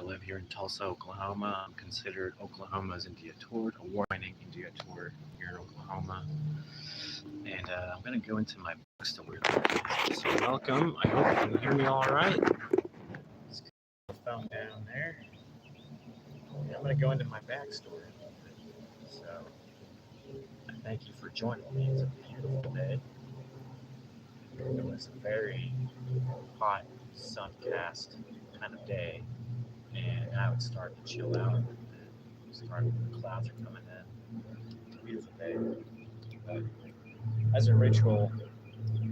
I live here in Tulsa, Oklahoma. I'm considered Oklahoma's India Tour, award-winning India Tour here in Oklahoma. And I'm going to go into my bookstore. So welcome. I hope you can hear me all right. Just put the phone down there. And I'm going to go into my backstory. So I thank you for joining me. It's a beautiful day. It was a very hot, sun-cast kind of day. And I would start to chill out. The clouds are coming in. It's a beautiful day. But as a ritual,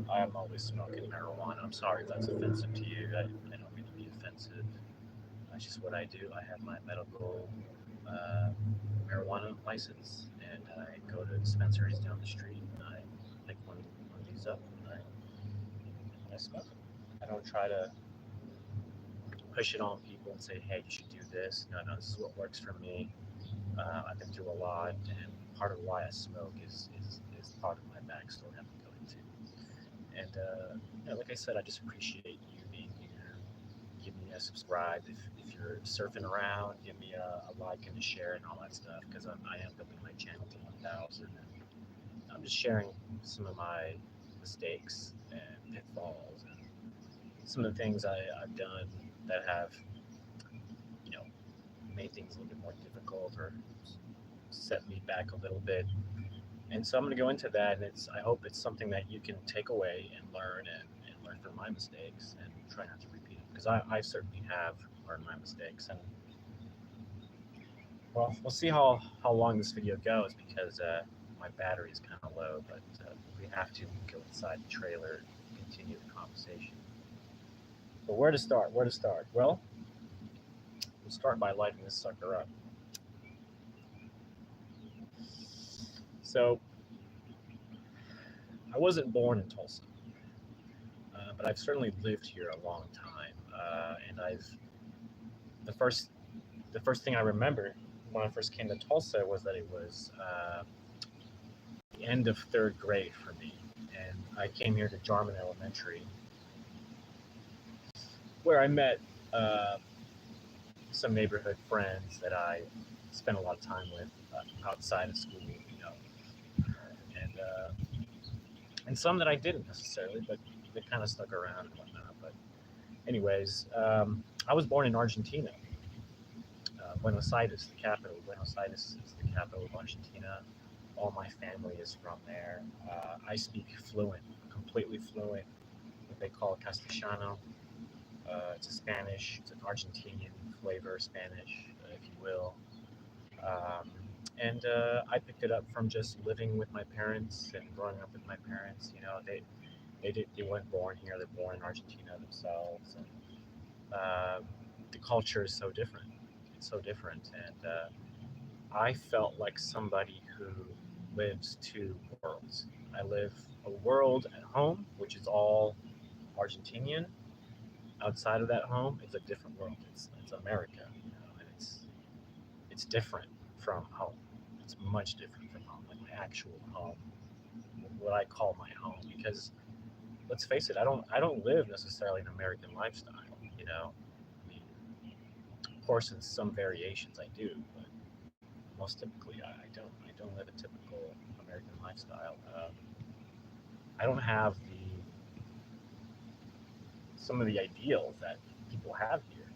I am always smoking marijuana. I'm sorry if that's offensive to you. I don't mean to be offensive. That's just what I do. I have my medical marijuana license, and I go to dispensaries down the street, and I pick one of these up, and I smoke them. I don't try to push it on people and say, hey, you should do this. No, this is what works for me. I've been through a lot, and part of why I smoke is part of my backstory I'm going to go into. And like I said, I just appreciate you being here. Give me a subscribe if you're surfing around. Give me a like and a share and all that stuff, because I am building my channel to 1,000. And I'm just sharing some of my mistakes and pitfalls and some of the things I've done that have, made things a little bit more difficult or set me back a little bit. And so I'm going to go into that, and I hope it's something that you can take away and learn and learn from my mistakes and try not to repeat them, because I certainly have learned my mistakes. And well, we'll see how long this video goes, because my battery is kind of low, but if we have to, we'll go inside the trailer and continue the conversation. But where to start? Well, we'll start by lighting this sucker up. So, I wasn't born in Tulsa, but I've certainly lived here a long time, and the first thing I remember when I first came to Tulsa was that it was the end of 3rd grade for me, and I came here to Jarman Elementary, where I met some neighborhood friends that I spent a lot of time with outside of school, and some that I didn't necessarily, but they kind of stuck around and whatnot. But anyways, I was born in Argentina, Buenos Aires, the capital. Buenos Aires is the capital of Argentina. All my family is from there. I speak fluent, completely fluent, what they call Castellano. It's a Spanish, it's an Argentinian flavor Spanish, if you will. And I picked it up from just living with my parents and growing up with my parents. They weren't born here; they're born in Argentina themselves, and the culture is so different. It's so different, and I felt like somebody who lives 2 worlds. I live a world at home, which is all Argentinian. Outside of that home, it's a different world. It's America, and it's different from home. It's much different from home, like my actual home, what I call my home. Because let's face it, I don't live necessarily an American lifestyle. I mean, of course, in some variations I do, but most typically I don't live a typical American lifestyle. I don't have some of the ideals that people have here.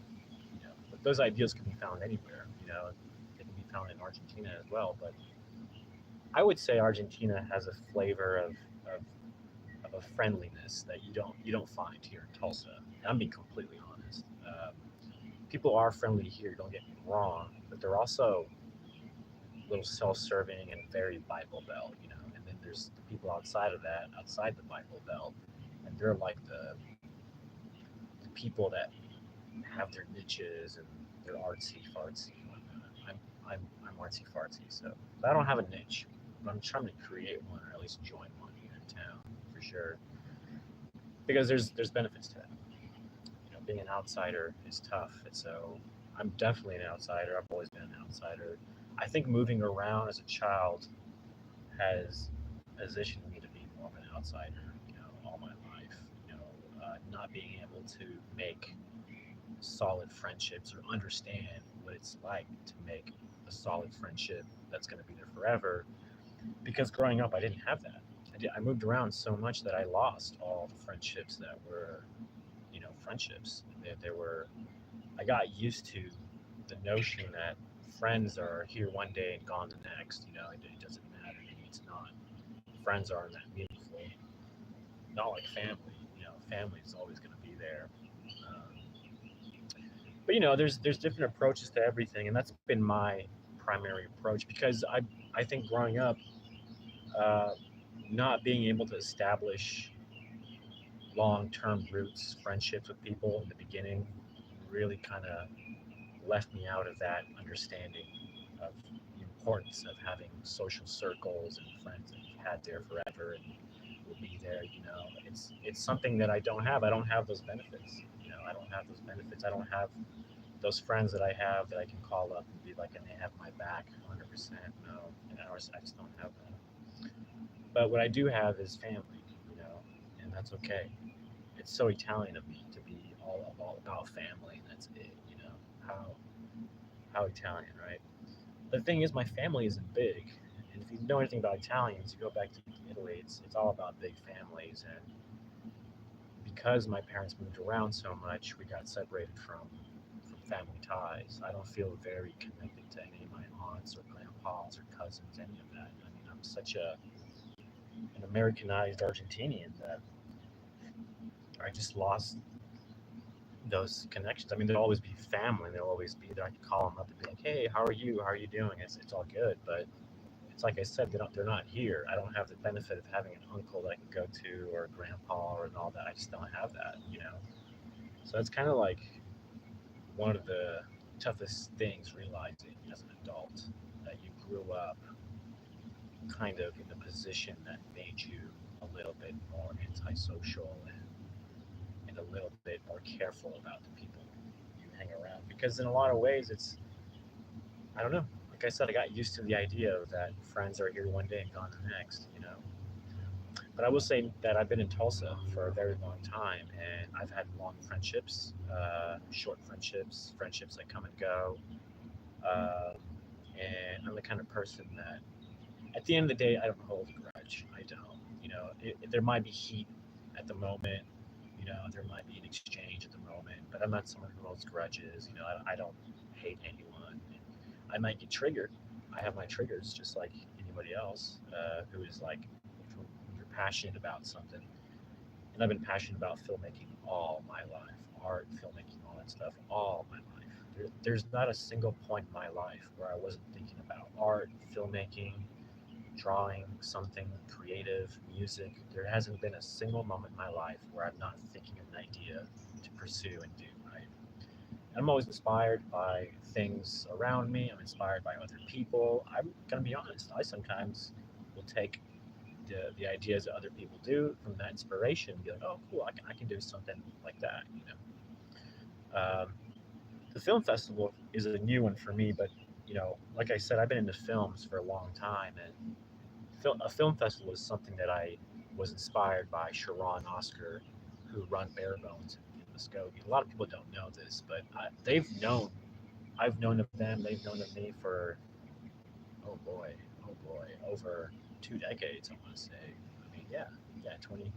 But those ideals can be found anywhere. They can be found in Argentina as well. But I would say Argentina has a flavor of a friendliness that you don't find here in Tulsa. And I'm being completely honest. People are friendly here. Don't get me wrong, but they're also a little self-serving and very Bible Belt. And then there's the people outside of that, outside the Bible Belt, and they're like the people that have their niches and they're artsy fartsy and whatnot. I'm artsy fartsy, so but I don't have a niche, but I'm trying to create one, or at least join one here in town for sure, because there's benefits to that. Being an outsider is tough, and so I'm definitely an outsider. I've always been an outsider. I think moving around as a child has positioned me to be more of an outsider, all my life. Not being able to make solid friendships or understand what it's like to make a solid friendship that's going to be there forever. Because growing up, I didn't have that. I moved around so much that I lost all the friendships that were, friendships. They were. I got used to the notion that friends are here one day and gone the next. It doesn't matter to me. It's not. Friends aren't that meaningful. Not like family. Family is always going to be there. Um, but there's different approaches to everything, and that's been my primary approach because I think growing up, uh, not being able to establish long-term roots, friendships with people in the beginning, really kind of left me out of that understanding of the importance of having social circles and friends that you've had there forever and will be there. It's something that I don't have. I don't have those benefits. I don't have those benefits. I don't have those friends that I have that I can call up and be like, and they have my back 100%. No, I just don't have that. But what I do have is family, and that's okay. It's so Italian of me to be all about family, and that's it. How how Italian, right? The thing is, my family isn't big, and if you know anything about Italians, you go back to Italy. It's all about big families, and because my parents moved around so much, we got separated from family ties. I don't feel very connected to any of my aunts or grandpas or cousins, any of that. I mean, I'm such an Americanized Argentinian that I just lost those connections. I mean, there'll always be family. They'll always be there. I can call them up and be like, "Hey, how are you? How are you doing?" It's all good, but it's like I said, they're not here. I don't have the benefit of having an uncle that I can go to or a grandpa or and all that. I just don't have that. So it's kind of like one of the toughest things realizing as an adult that you grew up kind of in a position that made you a little bit more antisocial and a little bit more careful about the people you hang around. Because in a lot of ways, I don't know. Like I said, I got used to the idea of that friends are here one day and gone the next. But I will say that I've been in Tulsa for a very long time, and I've had long friendships, short friendships, friendships that come and go. Um, and I'm the kind of person that, at the end of the day, I don't hold a grudge. I don't. There might be heat at the moment. There might be an exchange at the moment, but I'm not someone who holds grudges. I don't hate anyone. I might get triggered. I have my triggers just like anybody else who is like, if you're passionate about something. And I've been passionate about filmmaking all my life, art, filmmaking, all that stuff, all my life. There's not a single point in my life where I wasn't thinking about art, filmmaking, drawing something creative, music. There hasn't been a single moment in my life where I'm not thinking of an idea to pursue and do, right? I'm always inspired by things around me. I'm inspired by other people. I'm going to be honest. I sometimes will take the ideas that other people do from that inspiration and be like, oh, cool, I can do something like that. The film festival is a new one for me, but, like I said, I've been into films for a long time, and a film festival is something that I was inspired by Sharon Oscar, who run Bare Bones in Muskogee. A lot of people don't know this, but I've known of them, they've known of me for, oh boy, over 2 decades, I want to say. I mean, yeah, 20,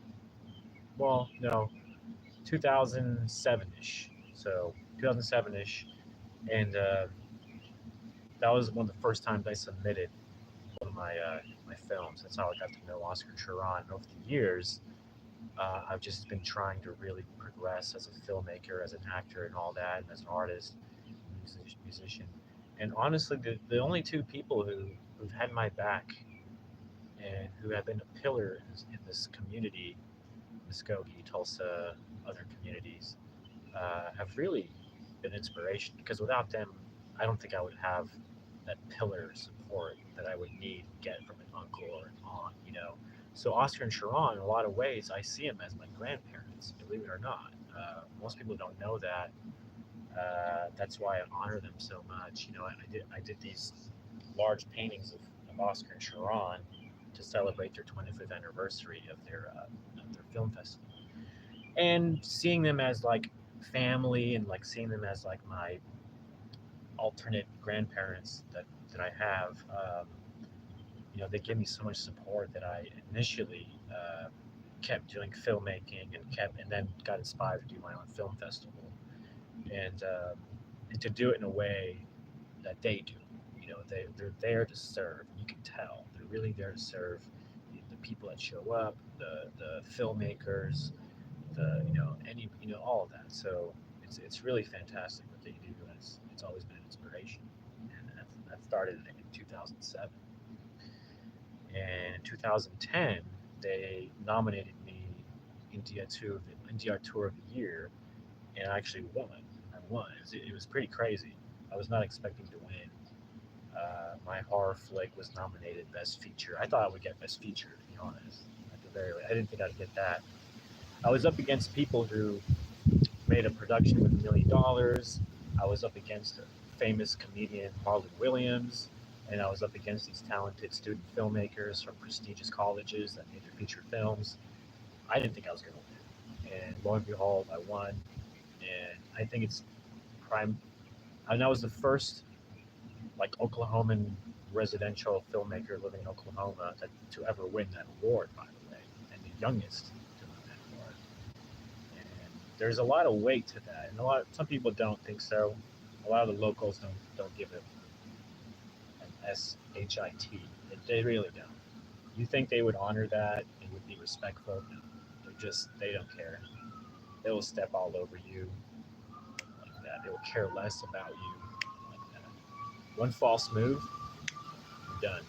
well, no, 2007 ish. So 2007 ish. And that was one of the first times I submitted one of my films. That's how I got to know Oscar Charon. And over the years, I've just been trying to really progress as a filmmaker, as an actor, and all that, and as an artist, musician. And honestly, the only two people who've had my back and who have been a pillar in this community, Muskogee, Tulsa, other communities, have really been inspiration. Because without them, I don't think I would have that pillar support that I would need to get from an uncle or an aunt. So Oscar and Sharon, in a lot of ways, I see them as my grandparents, believe it or not. Most people don't know that. That's why I honor them so much. I did these large paintings of Oscar and Sharon to celebrate their 25th anniversary of their film festival, and seeing them as like family and like seeing them as like my alternate grandparents that I have. They give me so much support that I initially kept doing filmmaking and then got inspired to do my own film festival and to do it in a way that they do. They're there to serve. You can tell they're really there to serve the people that show up, the filmmakers, all of that. So it's really fantastic what they do. And it's always been an inspiration. And that started in 2007. And in 2010, they nominated me India Tour of the Year, and I actually won. I won. It was pretty crazy. I was not expecting to win. My horror flick was nominated Best Feature. I thought I would get Best Feature, to be honest. At the very least, I didn't think I'd get that. I was up against people who made a production with $1 million. I was up against a famous comedian, Marlon Williams, and I was up against these talented student filmmakers from prestigious colleges that made their feature films. I didn't think I was going to win, and lo and behold, I won. And I think it's prime. And I was the first, like, Oklahoman residential filmmaker living in Oklahoma to ever win that award, by the way, and the youngest to win that award. And there's a lot of weight to that, and some people don't think so. A lot of the locals don't give it an SHIT. They really don't. You think they would honor that and would be respectful? No, they don't care. They will step all over you like that. They will care less about you like that. One false move, you're done.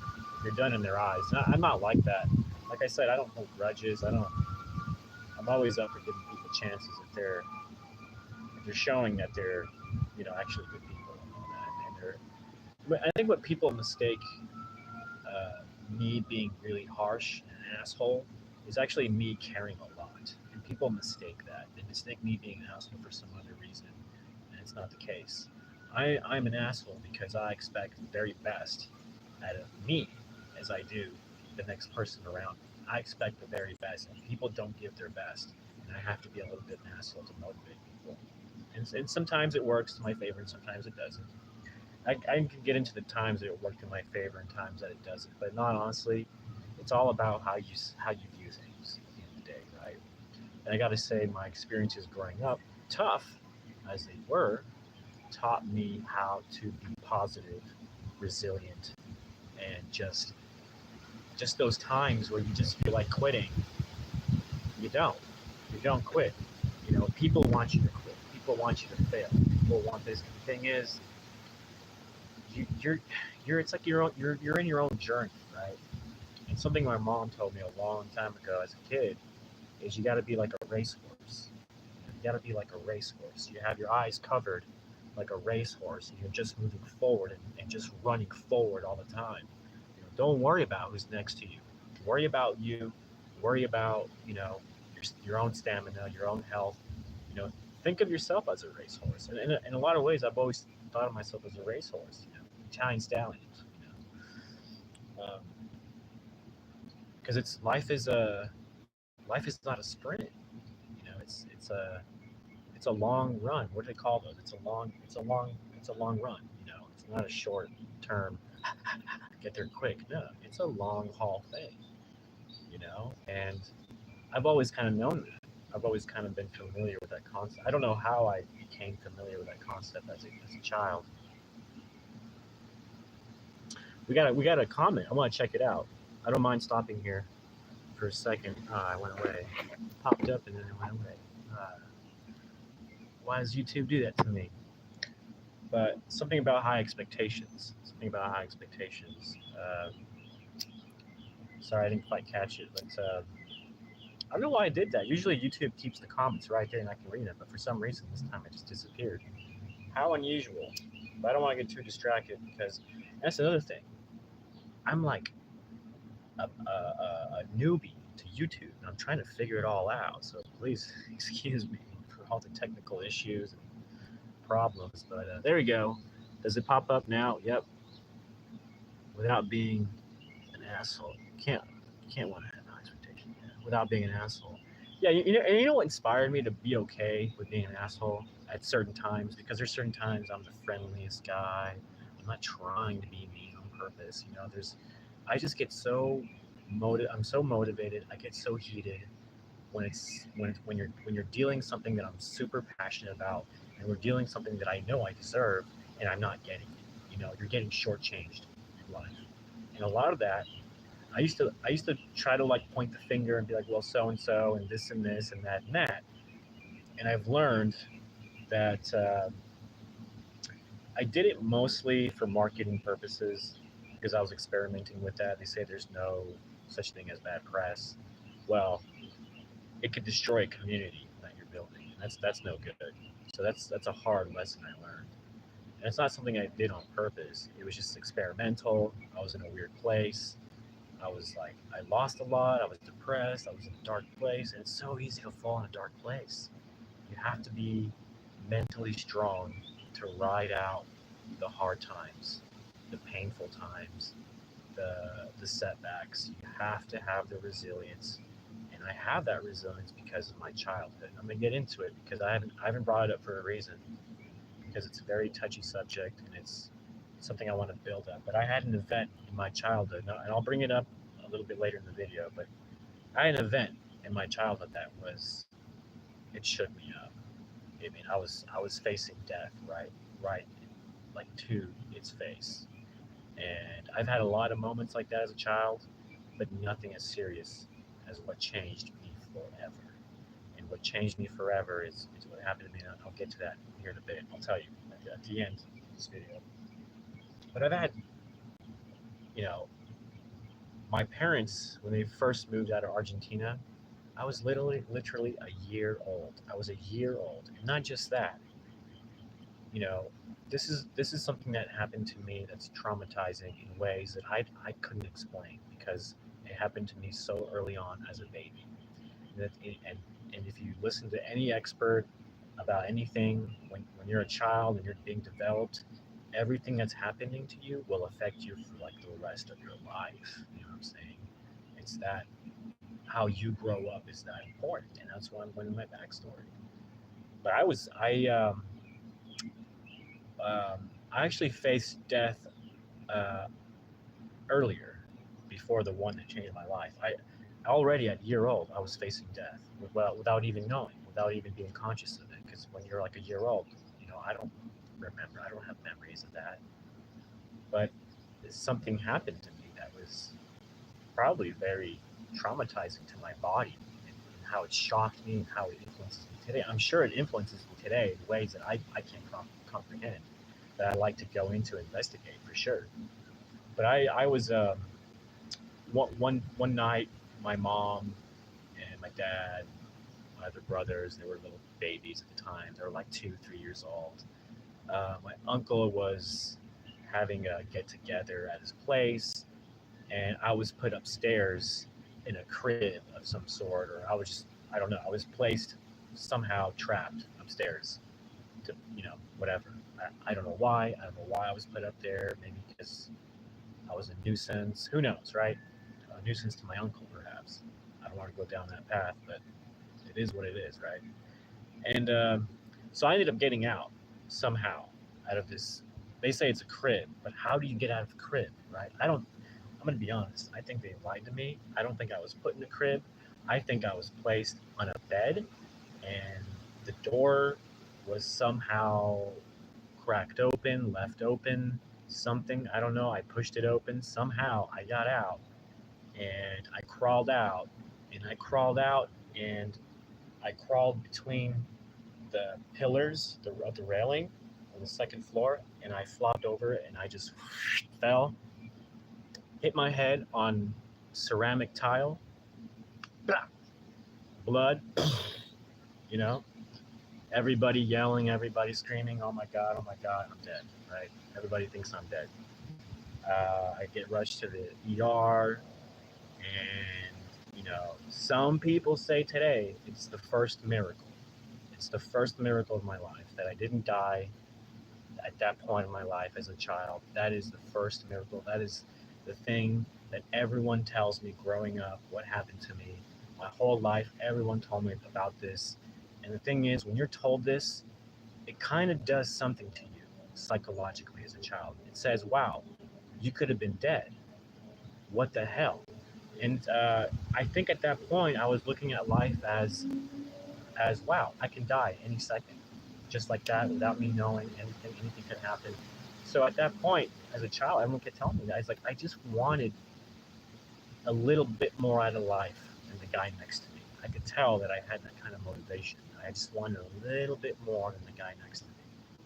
You're done in their eyes. I'm not like that. Like I said, I don't hold grudges. I'm always up for giving people chances if they're showing that they're actually good people and all that. But I think what people mistake me being really harsh and an asshole is actually me caring a lot. And people mistake that. They mistake me being an asshole for some other reason, and it's not the case. I'm an asshole because I expect the very best out of me as I do the next person around me. I expect the very best, and people don't give their best, and I have to be a little bit an asshole to motivate people. And sometimes it works to my favor, and sometimes it doesn't. I can get into the times that it worked in my favor and times that it doesn't. But not honestly, it's all about how you view things at the end of the day, right? And I got to say, my experiences growing up, tough as they were, taught me how to be positive, resilient, and just those times where you just feel like quitting, you don't quit. People want you to quit. People want you to fail. People want this. The thing is, you're it's like you're in your own journey, right? And something my mom told me a long time ago as a kid is you got to be like a racehorse. You got to be like a racehorse. You have your eyes covered like a racehorse, and you're just moving forward and just running forward all the time. Don't worry about who's next to you. Worry about you. Worry about your own stamina, your own health. Think of yourself as a racehorse. And in a lot of ways, I've always thought of myself as a racehorse. Italian stallions. Because life is not a sprint. It's a long run. What do they call those? It's a long run. It's not a short term get there quick. No, it's a long haul thing. And I've always kind of known that. I've always kind of been familiar with that concept. I don't know how I became familiar with that concept as a child. We got a comment. I want to check it out. I don't mind stopping here for a second. I went away. Popped up and then it went away. Why does YouTube do that to me? But something about high expectations. Sorry, I didn't quite catch it, but I don't know why I did that. Usually YouTube keeps the comments right there and I can read them, but for some reason this time it just disappeared. How unusual. But I don't want to get too distracted because that's another thing. I'm like a newbie to YouTube and I'm trying to figure it all out. So please excuse me for all the technical issues and problems. But there we go. Does it pop up now? Yep. Without being an asshole. You can't want to have high expectations without being an asshole. Yeah, and you know what inspired me to be okay with being an asshole at certain times? Because there's certain times I'm the friendliest guy. I'm not trying to be mean on purpose. You know, I just get so I'm so motivated. I get so heated when you're dealing something that I'm super passionate about, and we're dealing something that I know I deserve, and I'm not getting it. You know, you're getting shortchanged in life, and a lot of that I used to try to like point the finger and be like, well, so and this and this and that and that. And I've learned that I did it mostly for marketing purposes because I was experimenting with that. They say there's no such thing as bad press. Well, it could destroy a community that you're building, and that's no good. So that's a hard lesson I learned. And it's not something I did on purpose. It was just experimental. I was in a weird place. I was like, I lost a lot. I was depressed. I was in a dark place. And it's so easy to fall in a dark place. You have to be mentally strong to ride out the hard times, the painful times, the setbacks. You have to have the resilience. And I have that resilience because of my childhood. I'm gonna get into it because I haven't brought it up for a reason because it's a very touchy subject and it's something I want to build up. But I had an event in my childhood, and I'll bring it up a little bit later in the video. But I had an event in my childhood that was it shook me up. I mean, I was facing death right like to its face, and I've had a lot of moments like that as a child, but nothing as serious as what changed me forever. And what changed me forever is what happened to me. And I'll get to that here in a bit. I'll tell you at the end of this video. But I've had, you know, my parents, when they first moved out of Argentina, I was literally a year old. I was a year old. And not just that, you know, this is something that happened to me that's traumatizing in ways that I couldn't explain because it happened to me so early on as a baby. And if you listen to any expert about anything, when you're a child and you're being developed, everything that's happening to you will affect you for like the rest of your life. You know what I'm saying? It's that how you grow up is that important, and that's why I'm going to my backstory. But I actually faced death uh, earlier, before the one that changed my life. I already at year old I was facing death, well, without even knowing, without even being conscious of it. Because when you're like a year old, you know, I don't remember, I don't have memories of that. But something happened to me that was probably very traumatizing to my body, and how it shocked me and how it influences me today. I'm sure it influences me today in ways that I can't comprehend, that I like to go into investigate for sure. But I was one night, my mom and my dad, my other brothers, they were little babies at the time. They were like 2, 3 years old. My uncle was having a get together at his place, and I was put upstairs in a crib of some sort, or I don't know, I was placed somehow trapped upstairs to, you know, whatever. I don't know why. I don't know why I was put up there. Maybe because I was a nuisance. Who knows, right? A nuisance to my uncle, perhaps. I don't want to go down that path, but it is what it is, right? And so I ended up getting out somehow out of this. They say it's a crib, but how do you get out of the crib, right? I don't. I'm gonna be honest. I think they lied to me. I don't think I was put in a crib. I think I was placed on a bed, and the door was somehow cracked open, left open, something. I don't know. I pushed it open. Somehow I got out, and I crawled out, and I crawled out, and I crawled between the pillars of the railing on the second floor, and I flopped over and I just fell, hit my head on ceramic tile, blood, you know, everybody yelling, everybody screaming, oh my God, I'm dead, right? Everybody thinks I'm dead. I get rushed to the ER, and, you know, some people say today it's the first miracle. It's the first miracle of my life that I didn't die at that point in my life as a child. That is the first miracle. That is the thing that everyone tells me growing up what happened to me. My whole life, everyone told me about this. And the thing is, when you're told this, it kind of does something to you psychologically as a child. It says, wow, you could have been dead. What the hell? And I think at that point, I was looking at life as wow, I can die any second, just like that, without me knowing anything. Anything could happen. So at that point, as a child, everyone kept telling me that. I was like, I just wanted a little bit more out of life than the guy next to me. I could tell that I had that kind of motivation. I just wanted a little bit more than the guy next to me.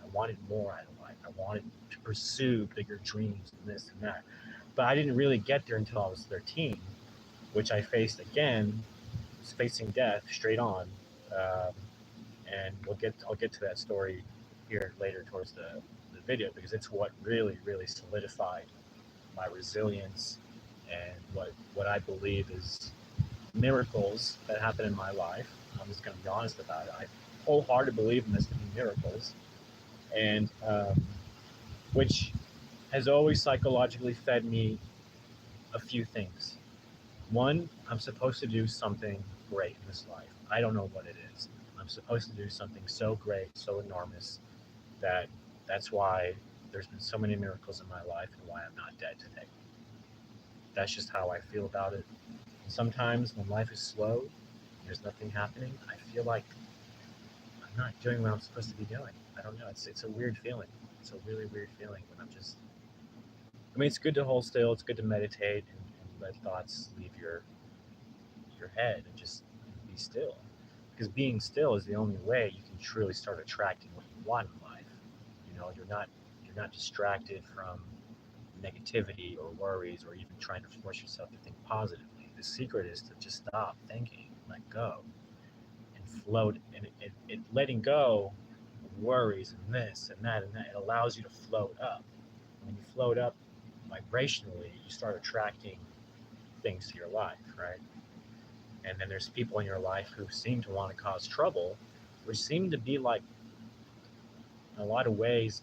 I wanted more out of life. I wanted to pursue bigger dreams and this and that. But I didn't really get there until I was 13, which I faced again, was facing death straight on. Um, and I'll get to that story here later towards the video because it's what really solidified my resilience and what I believe is miracles that happen in my life. I'm just going to be honest about it. I wholeheartedly believe in this to be miracles, and which has always psychologically fed me a few things. One, I'm supposed to do something great in this life. I don't know what it is. I'm supposed to do something so great, so enormous that that's why there's been so many miracles in my life and why I'm not dead today. That's just how I feel about it. Sometimes when life is slow, there's nothing happening, I feel like I'm not doing what I'm supposed to be doing. I don't know. It's a weird feeling. It's a really weird feeling when I'm just. I mean, it's good to hold still. It's good to meditate and let thoughts leave your head and just be still. Because being still is the only way you can truly start attracting what you want in life. You're not distracted from negativity or worries or even trying to force yourself to think positively. The secret is to just stop thinking, let go, and float. And it letting go of worries and this and that, it allows you to float up. When you float up vibrationally, you start attracting things to your life, right? And then there's people in your life who seem to want to cause trouble, which seem to be like, in a lot of ways,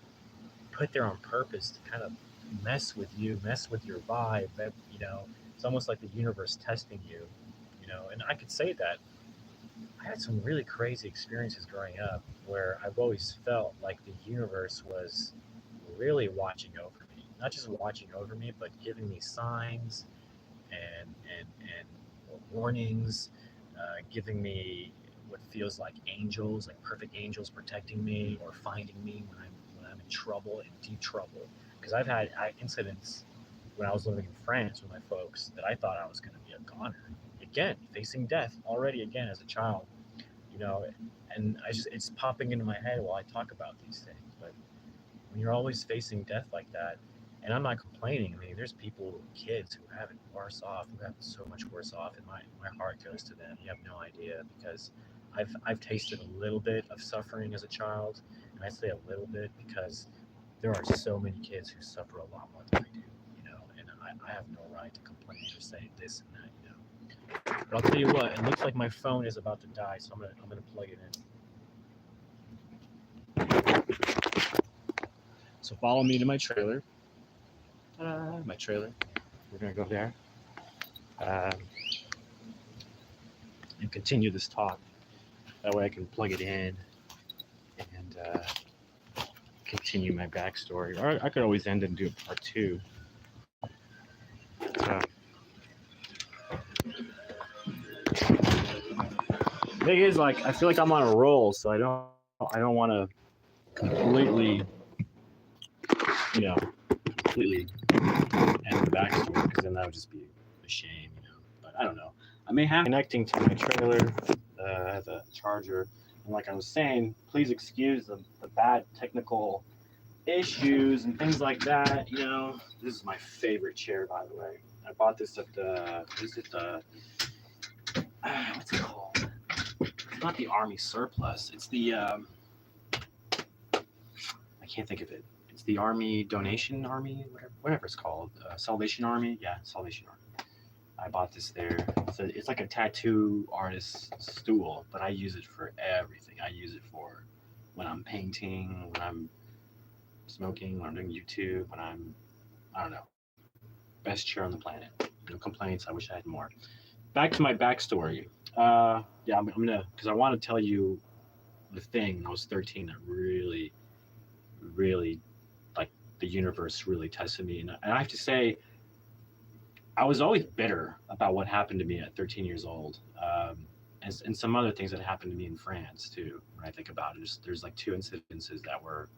put there on purpose to kind of mess with you, mess with your vibe. It's almost like the universe testing you, And I could say that I had some really crazy experiences growing up where I've always felt like the universe was really watching over me, not just watching over me, but giving me signs and warnings, giving me what feels like angels, like perfect angels protecting me or finding me when I'm in trouble, in deep trouble. Because I've had incidents when I was living in France with my folks that I thought I was going to be a goner. Again, facing death already again as a child, you know, and it's popping into my head while I talk about these things. But when you're always facing death like that, and I'm not complaining. I mean, there's people, kids who have it worse off, who have it so much worse off, and my heart goes to them. You have no idea because I've tasted a little bit of suffering as a child, and I say a little bit because there are so many kids who suffer a lot more than I do, and I have no right to complain or say this and that. But I'll tell you what, it looks like my phone is about to die, so I'm gonna plug it in. So follow me to my trailer. My trailer. We're gonna go there and continue this talk. That way I can plug it in and continue my backstory. Or I could always end and do part two. So, thing is, like, I feel like I'm on a roll, so I don't want to completely, completely end the backstory because then that would just be a shame, But I don't know. I may have connecting to my trailer, the charger, and like I was saying, please excuse the bad technical issues and things like that. This is my favorite chair, by the way. I bought this at what's it called? It's not the Army surplus. It's the I can't think of it. It's the Army donation army, whatever it's called. Salvation Army. Yeah, Salvation Army. I bought this there. It's like a tattoo artist's stool, but I use it for everything. I use it for when I'm painting, when I'm smoking, when I'm doing YouTube, I don't know, best chair on the planet. No complaints. I wish I had more. back to my backstory. Yeah, I'm gonna, because I want to tell you the thing when I was 13 that really, really, like, the universe really tested me, and I have to say, I was always bitter about what happened to me at 13 years old, and some other things that happened to me in France too. When I think about it, there's like two, three incidences that were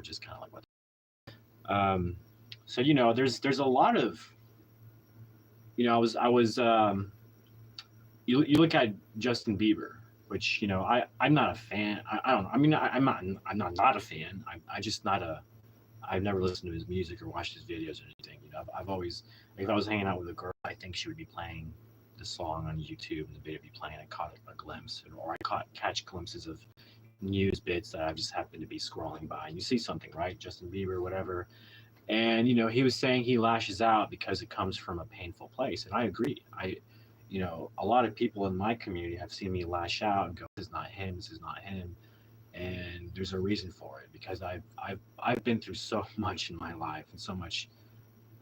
just kind of like what. Um, so there's a lot of, I was you look at Justin Bieber, which I'm not a fan. I don't know. I mean, I'm not a fan. I just not a. I've never listened to his music or watched his videos or anything. I've always, like, if I was hanging out with a girl, I think she would be playing the song on YouTube and the video would be playing. I caught a glimpse, or catch glimpses of news bits that I just happened to be scrolling by, and you see something, right? Justin Bieber, whatever, and he was saying he lashes out because it comes from a painful place, and I agree. A lot of people in my community have seen me lash out and go, "This is not him. This is not him." And there's a reason for it, because I've been through so much in my life, and so much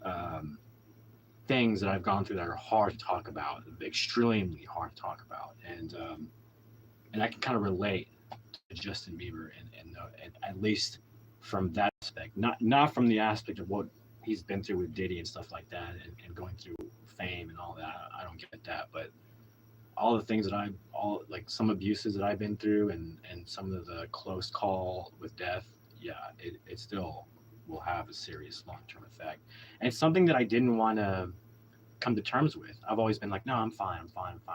um, things that I've gone through that are hard to talk about, extremely hard to talk about, and I can kind of relate to Justin Bieber, and at least from that aspect, not from the aspect of what he's been through with Diddy and stuff like that, and going through fame and all that. I don't get that, but all the things that all like some abuses that I've been through, and some of the close call with death, yeah, it still will have a serious long-term effect. And it's something that I didn't want to come to terms with. I've always been like, no, I'm fine,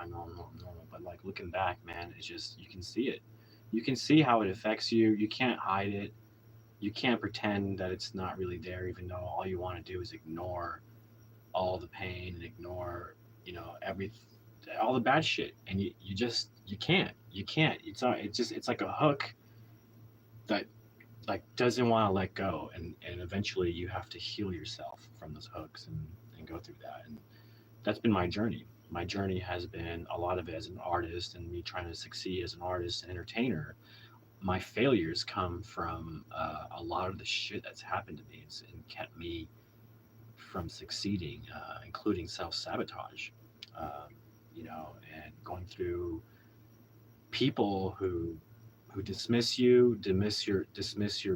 normal, normal. But like looking back, man, it's just, you can see it. You can see how it affects you. You can't hide it. You can't pretend that it's not really there, even though all you want to do is ignore all the pain and ignore, every all the bad shit, and you can't. It's like a hook that, like, doesn't want to let go, and eventually you have to heal yourself from those hooks, and go through that. And that's been my journey. My journey has been a lot of it as an artist, and me trying to succeed as an artist and entertainer. My failures come from a lot of the shit that's happened to me, and kept me from succeeding, including self-sabotage, um, and going through people who dismiss your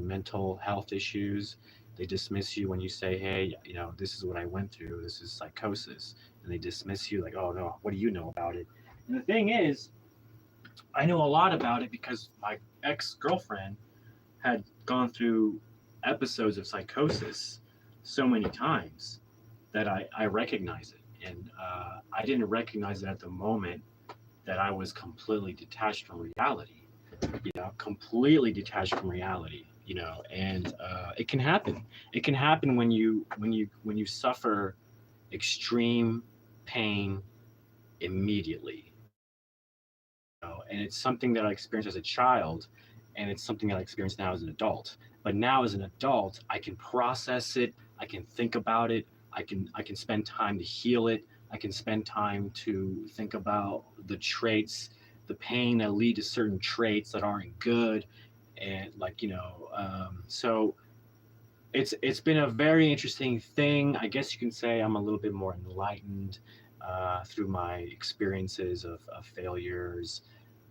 mental health issues. They dismiss you when you say, "Hey, this is what I went through. This is psychosis," and they dismiss you like, "Oh no, what do you know about it?" And the thing is, I know a lot about it because my ex-girlfriend had gone through episodes of psychosis so many times that I recognize it. And I didn't recognize it at the moment that I was completely detached from reality, completely detached from reality, and it can happen. It can happen when you suffer extreme pain immediately, and it's something that I experienced as a child, and it's something that I experience now as an adult. But now as an adult, I can process it, I can think about it, I can spend time to heal it, I can spend time to think about the traits, the pain that lead to certain traits that aren't good, and like so it's been a very interesting thing. I guess you can say I'm a little bit more enlightened through my experiences of failures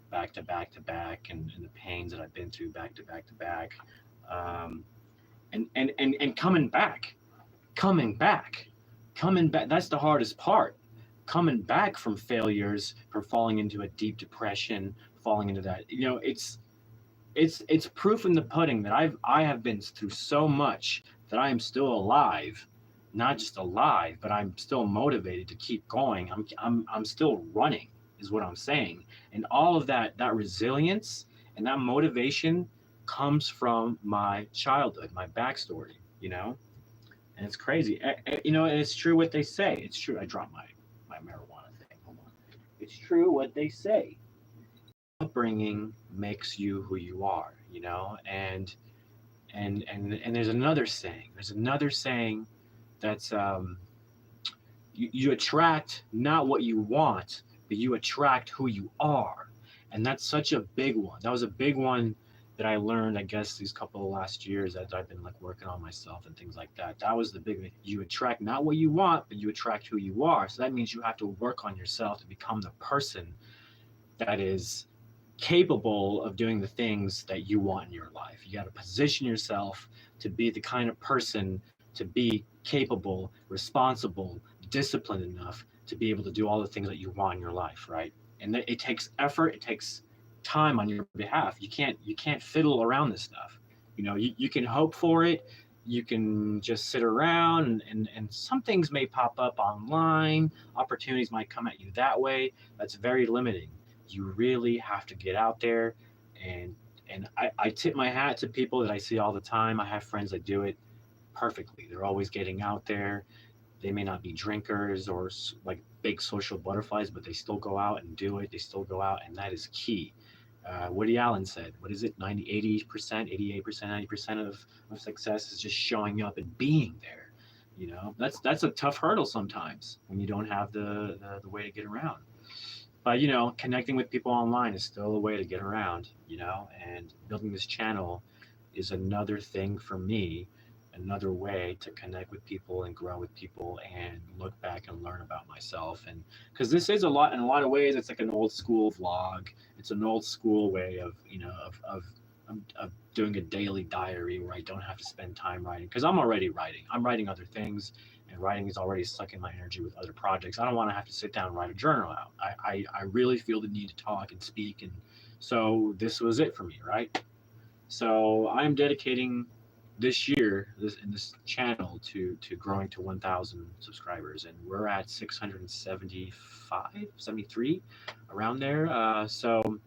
back to back to back, and the pains that I've been through back to back to back, um, and coming back. That's the hardest part. Coming back from failures, from falling into a deep depression, falling into that. It's proof in the pudding that I have been through so much that I am still alive, not just alive, but I'm still motivated to keep going. I'm still running, is what I'm saying. And all of that resilience and that motivation comes from my childhood, my backstory, and it's crazy. And it's true what they say. It's true. I dropped my marijuana thing. Hold on. It's true what they say. Upbringing makes you who you are, and there's another saying. There's another saying that's you attract not what you want, but you attract who you are, and that's such a big one. That was a big one that I learned, I guess, these couple of last years as I've been like working on myself and things like that. That was the big thing. You attract not what you want, but you attract who you are. So that means you have to work on yourself to become the person that is capable of doing the things that you want in your life. You got to position yourself to be the kind of person to be capable, responsible, disciplined enough to be able to do all the things that you want in your life, right? And it takes effort, it takes time on your behalf. You can't fiddle around this stuff. You can hope for it. You can just sit around and some things may pop up online. Opportunities might come at you that way. That's very limiting. You really have to get out there and I tip my hat to people that I see all the time. I have friends that do it perfectly. They're always getting out there. They may not be drinkers or like big social butterflies, but they still go out and do it. They still go out, and that is key. Woody Allen said, what is it, 90, 80%, 88%, 90% of success is just showing up and being there. That's a tough hurdle sometimes when you don't have the way to get around. But connecting with people online is still a way to get around. And building this channel is another thing for me, another way to connect with people and grow with people and look back and learn about myself. And because this is a lot, in a lot of ways, it's like an old school vlog. It's an old school way of of doing a daily diary where I don't have to spend time writing, because I'm already writing. I'm writing other things, and writing is already sucking my energy with other projects. I don't want to have to sit down and write a journal out. I really feel the need to talk and speak, and so this was it for me, right? So I'm dedicating this year, this channel, to growing to 1,000 subscribers, and we're at 675, 73, around there. So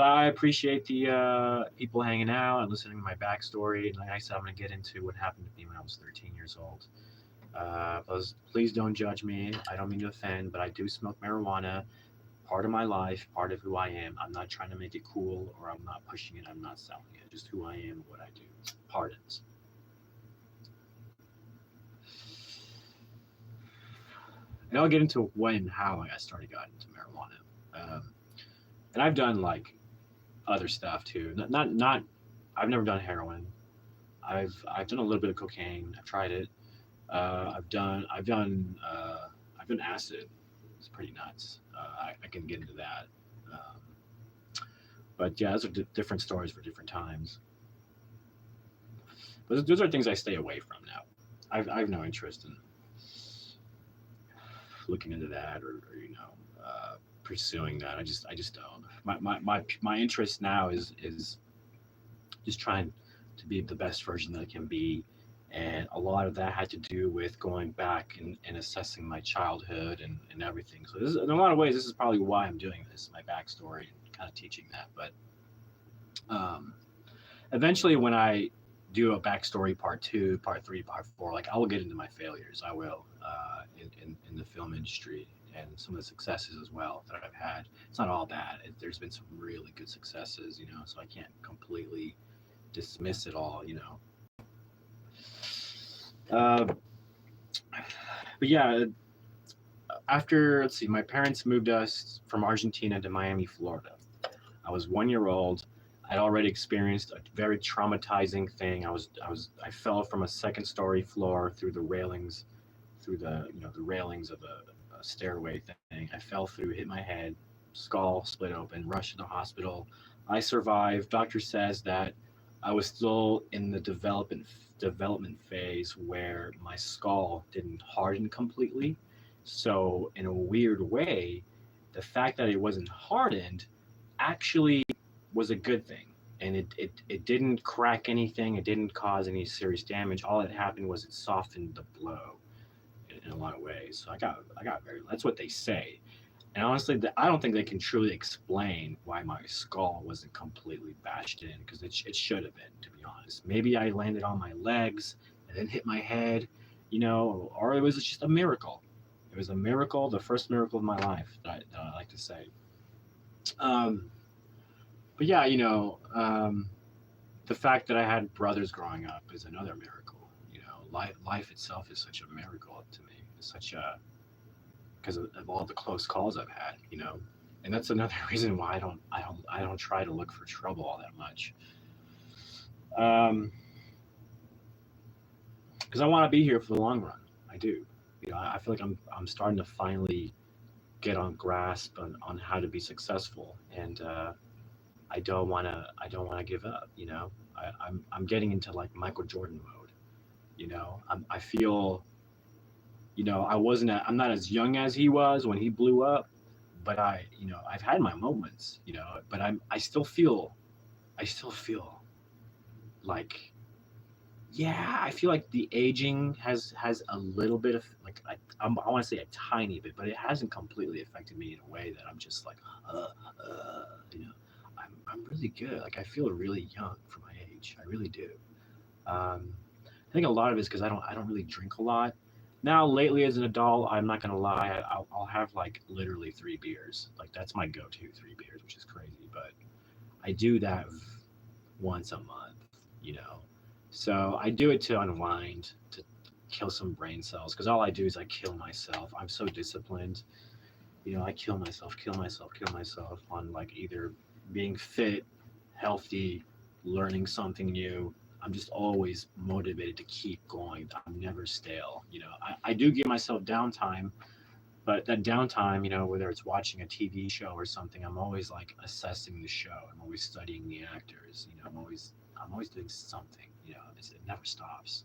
I appreciate the people hanging out and listening to my backstory. And like I said, I'm going to get into what happened to me when I was 13 years old. Please don't judge me. I don't mean to offend, but I do smoke marijuana. Part of my life, part of who I am. I'm not trying to make it cool, or I'm not pushing it. I'm not selling it. Just who I am and what I do. Pardons. And I'll get into when and how I got into marijuana. And I've done like other stuff too. Not. I've never done heroin. I've done a little bit of cocaine. I've tried it. I've done acid. It's pretty nuts. I can get into that. Um, but yeah, those are different stories for different times. But those are things I stay away from now. I've no interest in looking into that, or pursuing that. I just don't. My interest now is just trying to be the best version that I can be. And a lot of that had to do with going back and assessing my childhood and everything. So in a lot of ways, this is probably why I'm doing this, my backstory, and kind of teaching that. But um, eventually, when I do a backstory part 2, part 3, part 4, like I will get into my failures. I will in the film industry and some of the successes as well that I've had. It's not all bad. There's been some really good successes, so I can't completely dismiss it all. Uh, but yeah, after, let's see, my parents moved us from Argentina to Miami, Florida. I was 1 year old. I'd already experienced a very traumatizing thing. I fell from a second-story floor through the railings, through the railings of a stairway thing. I fell through, hit my head, skull split open, rushed to the hospital. I survived. Doctor says that I was still in the development phase where my skull didn't harden completely. So in a weird way, the fact that it wasn't hardened actually was a good thing. And it didn't crack anything. It didn't cause any serious damage. All that happened was it softened the blow in a lot of ways. So I got very. That's what they say. And honestly, I don't think they can truly explain why my skull wasn't completely bashed in, because it should have been, to be honest. Maybe I landed on my legs and then hit my head, or it was just a miracle. It was a miracle, the first miracle of my life that I like to say. Um, but yeah, the fact that I had brothers growing up is another miracle. Life itself is such a miracle to me. It's such a because of all the close calls I've had. And that's another reason why I don't try to look for trouble all that much. Um, because I want to be here for the long run. I do. I feel like I'm starting to finally get on grasp on how to be successful, and I don't want to give up. I'm getting into like Michael Jordan mode. I feel I'm not as young as he was when he blew up, but I've had my moments. But I still feel like, yeah, I feel like the aging has a little bit of like I want to say a tiny bit, but it hasn't completely affected me in a way that I'm just like, uh, you know, I'm really good. Like I feel really young for my age. I really do. Um, I think a lot of it is because I don't really drink a lot. Now lately, as an adult, I'm not gonna lie, I'll have like literally 3 beers. Like that's my go-to, 3 beers, which is crazy, but I do that once a month, you know. So I do it to unwind, to kill some brain cells, because all I do is I kill myself. I'm so disciplined. I kill myself, kill myself on like either being fit, healthy, learning something new. I'm just always motivated to keep going. I'm never stale. I do give myself downtime, but that downtime, whether it's watching a TV show or something, I'm always like assessing the show. I'm always studying the actors. I'm always doing something. It never stops.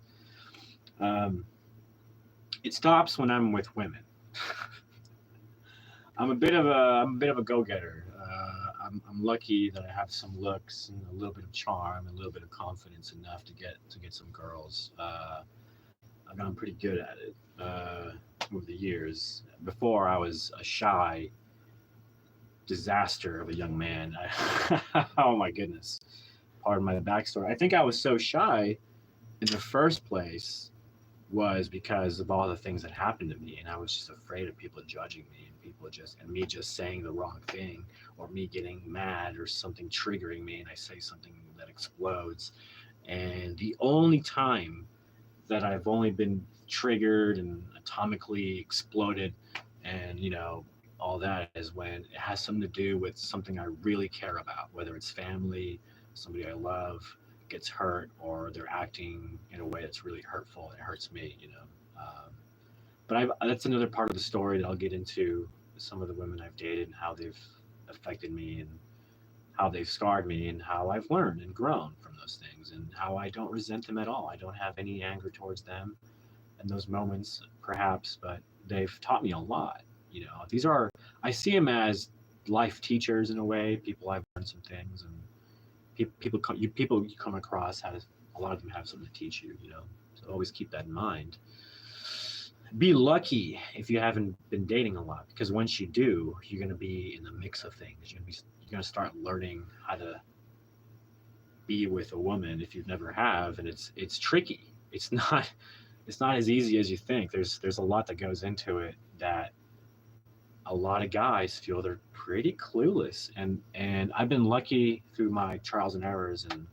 Um, it stops when I'm with women. I'm a bit of a go-getter. I'm lucky that I have some looks and a little bit of charm and a little bit of confidence enough to get some girls. I've gotten pretty good at it over the years. Before I was a shy disaster of a young man. Oh my goodness. Pardon my backstory. I think I was so shy in the first place was because of all the things that happened to me, and I was just afraid of people judging me and me just saying the wrong thing, or me getting mad or something triggering me and I say something that explodes. And the only time that I've only been triggered and atomically exploded and all that is when it has something to do with something I really care about, whether it's family, somebody I love gets hurt, or they're acting in a way that's really hurtful and it hurts me. But that's another part of the story that I'll get into, some of the women I've dated and how they've affected me and how they've scarred me and how I've learned and grown from those things and how I don't resent them at all. I don't have any anger towards them in those moments, perhaps, but they've taught me a lot. I see them as life teachers in a way. People I've learned some things, and people you come across have a lot of them have something to teach you. So always keep that in mind. Be lucky if you haven't been dating a lot, because once you do, you're going to be in the mix of things. You're going to start learning how to be with a woman if you've never have, and it's tricky. It's not as easy as you think. There's a lot that goes into it that a lot of guys feel they're pretty clueless, and I've been lucky through my trials and errors, and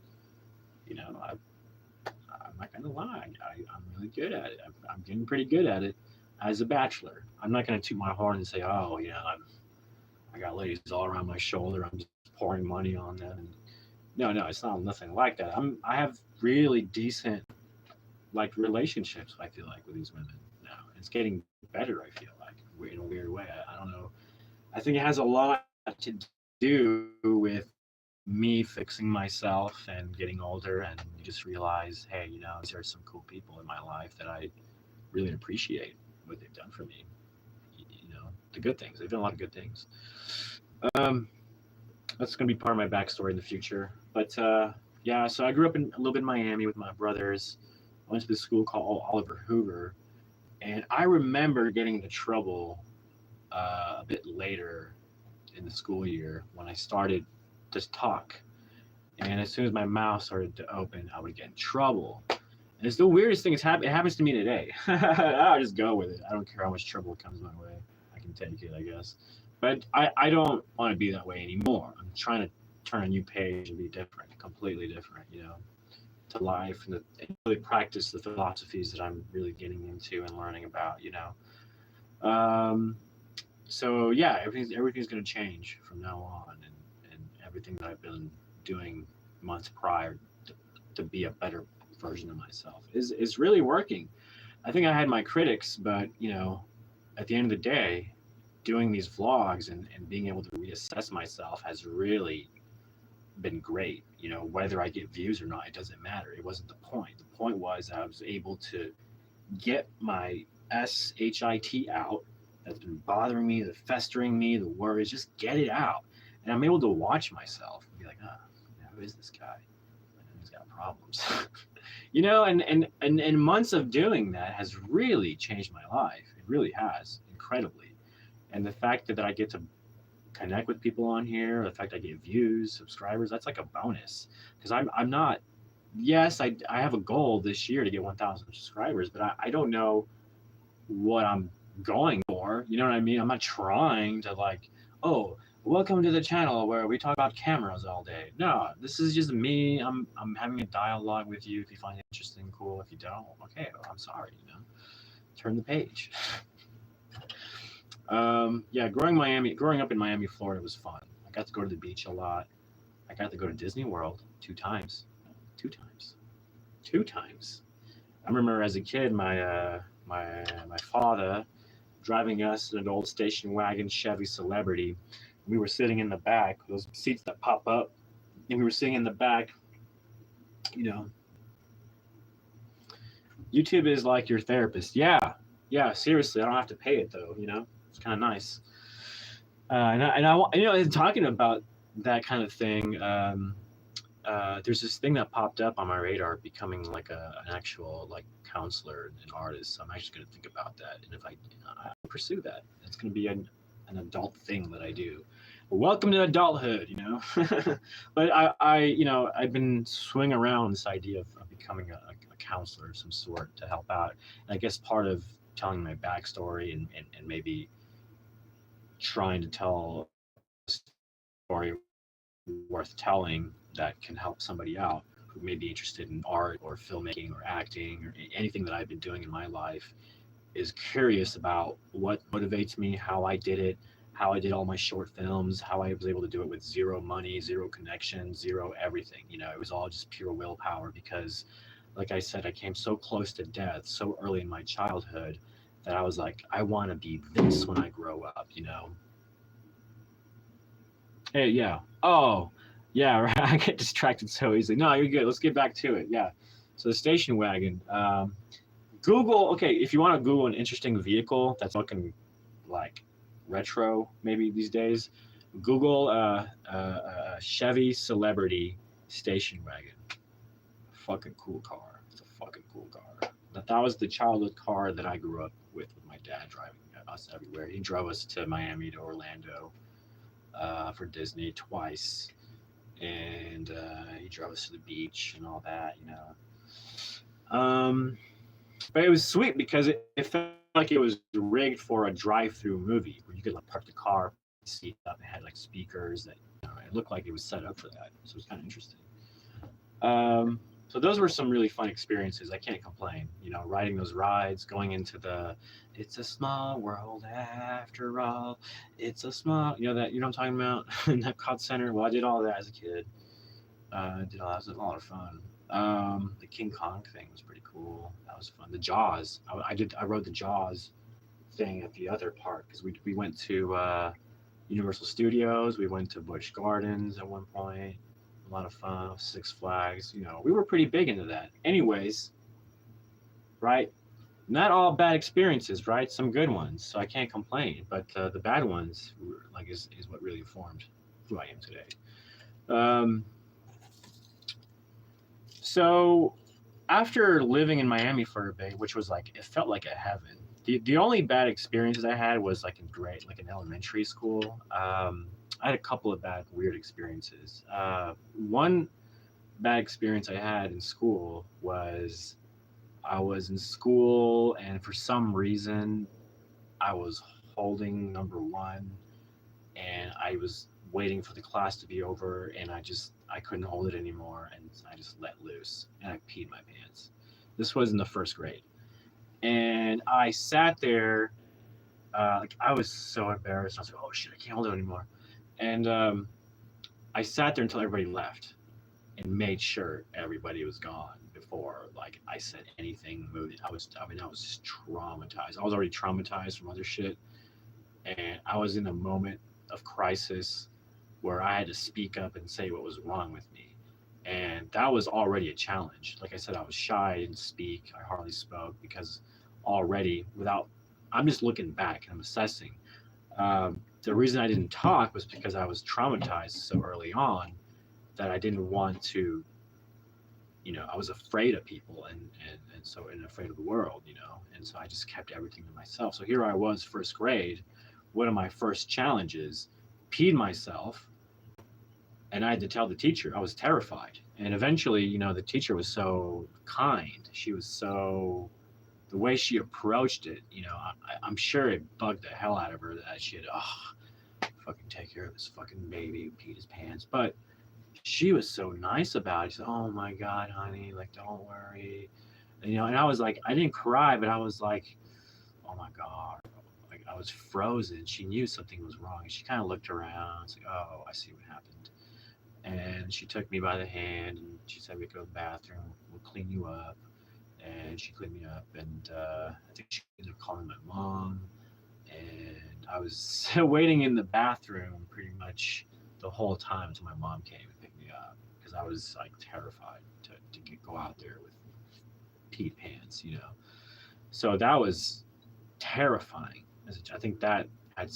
I'm not gonna lie, I'm really good at it. I'm getting pretty good at it as a bachelor. I'm not gonna toot my horn and say, oh, I got ladies all around my shoulder. I'm just pouring money on them. And no, it's not nothing like that. I have really decent like relationships. I feel like with these women now. It's getting better. I feel like in a weird way. I don't know. I think it has a lot to do with me fixing myself and getting older, and you just realize, hey, these are some cool people in my life that I really appreciate what they've done for me. The good things. They've done a lot of good things. Um, that's going to be part of my backstory in the future. But yeah, so I grew up in a little bit in Miami with my brothers. I went to this school called Oliver Hoover, and I remember getting into trouble a bit later in the school year when I started to talk. And as soon as my mouth started to open, I would get in trouble. And it's the weirdest thing. It happens to me today. I'll just go with it. I don't care how much trouble comes my way. I can take it, I guess. But I don't want to be that way anymore. I'm trying to turn a new page and be different, completely different, to life, and really practice the philosophies that I'm really getting into and learning about. Um, so yeah, everything's going to change from now on, and everything that I've been doing months prior to be a better version of myself is really working. I think I had my critics, but at the end of the day, doing these vlogs and being able to reassess myself has really been great. Whether I get views or not, it doesn't matter. It wasn't the point. The point was I was able to get my SHIT out that's been bothering me, the festering me, the worries, just get it out. And I'm able to watch myself and be like, who is this guy? He's got problems. And months of doing that has really changed my life. It really has, incredibly. And the fact that I get to connect with people on here, the fact I get views, subscribers, that's like a bonus. Because I'm not, yes, I have a goal this year to get 1,000 subscribers, but I don't know what I'm going for. You know what I mean? I'm not trying to welcome to the channel where we talk about cameras all day. No, this is just me. I'm having a dialogue with you. If you find it interesting, cool. If you don't, okay, well, I'm sorry. Turn the page. Growing up in Miami, Florida was fun. I got to go to the beach a lot. I got to go to Disney World 2 times. 2 times. 2 times. I remember as a kid, my father driving us in an old station wagon Chevy Celebrity. We were sitting in the back, those seats that pop up, and we were sitting in the back. YouTube is like your therapist. Yeah, seriously, I don't have to pay it though. It's kind of nice. Talking about that kind of thing, there's this thing that popped up on my radar, becoming like an actual counselor and artist. So I'm actually going to think about that, and if I pursue that, it's going to be an adult thing that I do. Welcome to adulthood, But I've been swinging around this idea of becoming a counselor of some sort to help out. And I guess part of telling my backstory and maybe trying to tell a story worth telling that can help somebody out who may be interested in art or filmmaking or acting or anything that I've been doing in my life, is curious about what motivates me, how I did it, how I did all my short films, how I was able to do it with zero money, zero connections, zero everything. It was all just pure willpower because, like I said, I came so close to death so early in my childhood that I was like, I want to be this when I grow up, Hey, yeah. Oh, yeah, right. I get distracted so easily. No, you're good. Let's get back to it. Yeah. So the station wagon. Google, okay, if you want to Google an interesting vehicle that's looking like retro maybe these days, Google Chevy Celebrity station wagon. Fucking cool car. It's a fucking cool car. That was the childhood car that I grew up with my dad driving us everywhere. He drove us to Miami, to Orlando for Disney twice, and he drove us to the beach and all that, But it was sweet because it felt like it was rigged for a drive-through movie where you could park the car, seat up, and had speakers that it looked like it was set up for that. So it was kind of interesting. So those were some really fun experiences. I can't complain. Riding those rides, going into it's a small world after all. It's a small, that what I'm talking about in Epcot Center. Well, I did all that as a kid. That was a lot of fun. The King Kong thing was pretty cool. That was fun. The Jaws. I rode the Jaws thing at the other park because we went to Universal Studios. We went to Busch Gardens at one point. A lot of fun. Six Flags. We were pretty big into that. Anyways, right? Not all bad experiences, right? Some good ones. So I can't complain. But the bad ones, is what really formed who I am today. So after living in Miami for a bit, which was it felt like a heaven. The only bad experiences I had was in elementary school. I had a couple of bad, weird experiences. One bad experience I had in school was I was in school, and for some reason, I was holding number 1, and I was waiting for the class to be over, and I couldn't hold it anymore, and I just let loose, and I peed my pants. This was in the 1st grade, and I sat there, I was so embarrassed. I was like, oh shit, I can't hold it anymore. And I sat there until everybody left. and made sure everybody was gone before like I said anything moving. I was just traumatized. I was already traumatized from other shit, and I was in a moment of crisis where I had to speak up and say what was wrong with me. And that was already a challenge. Like I said, I was shy, I didn't speak, I hardly spoke because already without, I'm just looking back and I'm assessing. The reason I didn't talk was because I was traumatized so early on that I didn't want to, I was afraid of people and afraid of the world, and so I just kept everything to myself. So here I was, first grade, one of my first challenges, peed myself, and I had to tell the teacher. I was terrified. And eventually, the teacher was so kind. She was so, the way she approached it, I'm sure it bugged the hell out of her that she had, fucking take care of this fucking baby who peed his pants. But she was so nice about it. She said, oh my God, honey, like, don't worry. And I was like, I didn't cry, but I was like, oh my God. Like, I was frozen. She knew something was wrong. She kind of looked around. It's like, oh, I see what happened. And she took me by the hand and she said, we go to the bathroom, we'll clean you up. And she cleaned me up. And I think she ended up calling my mom. And I was waiting in the bathroom pretty much the whole time until my mom came and picked me up because I was like terrified to go out there with peed pants. So that was terrifying. I think that had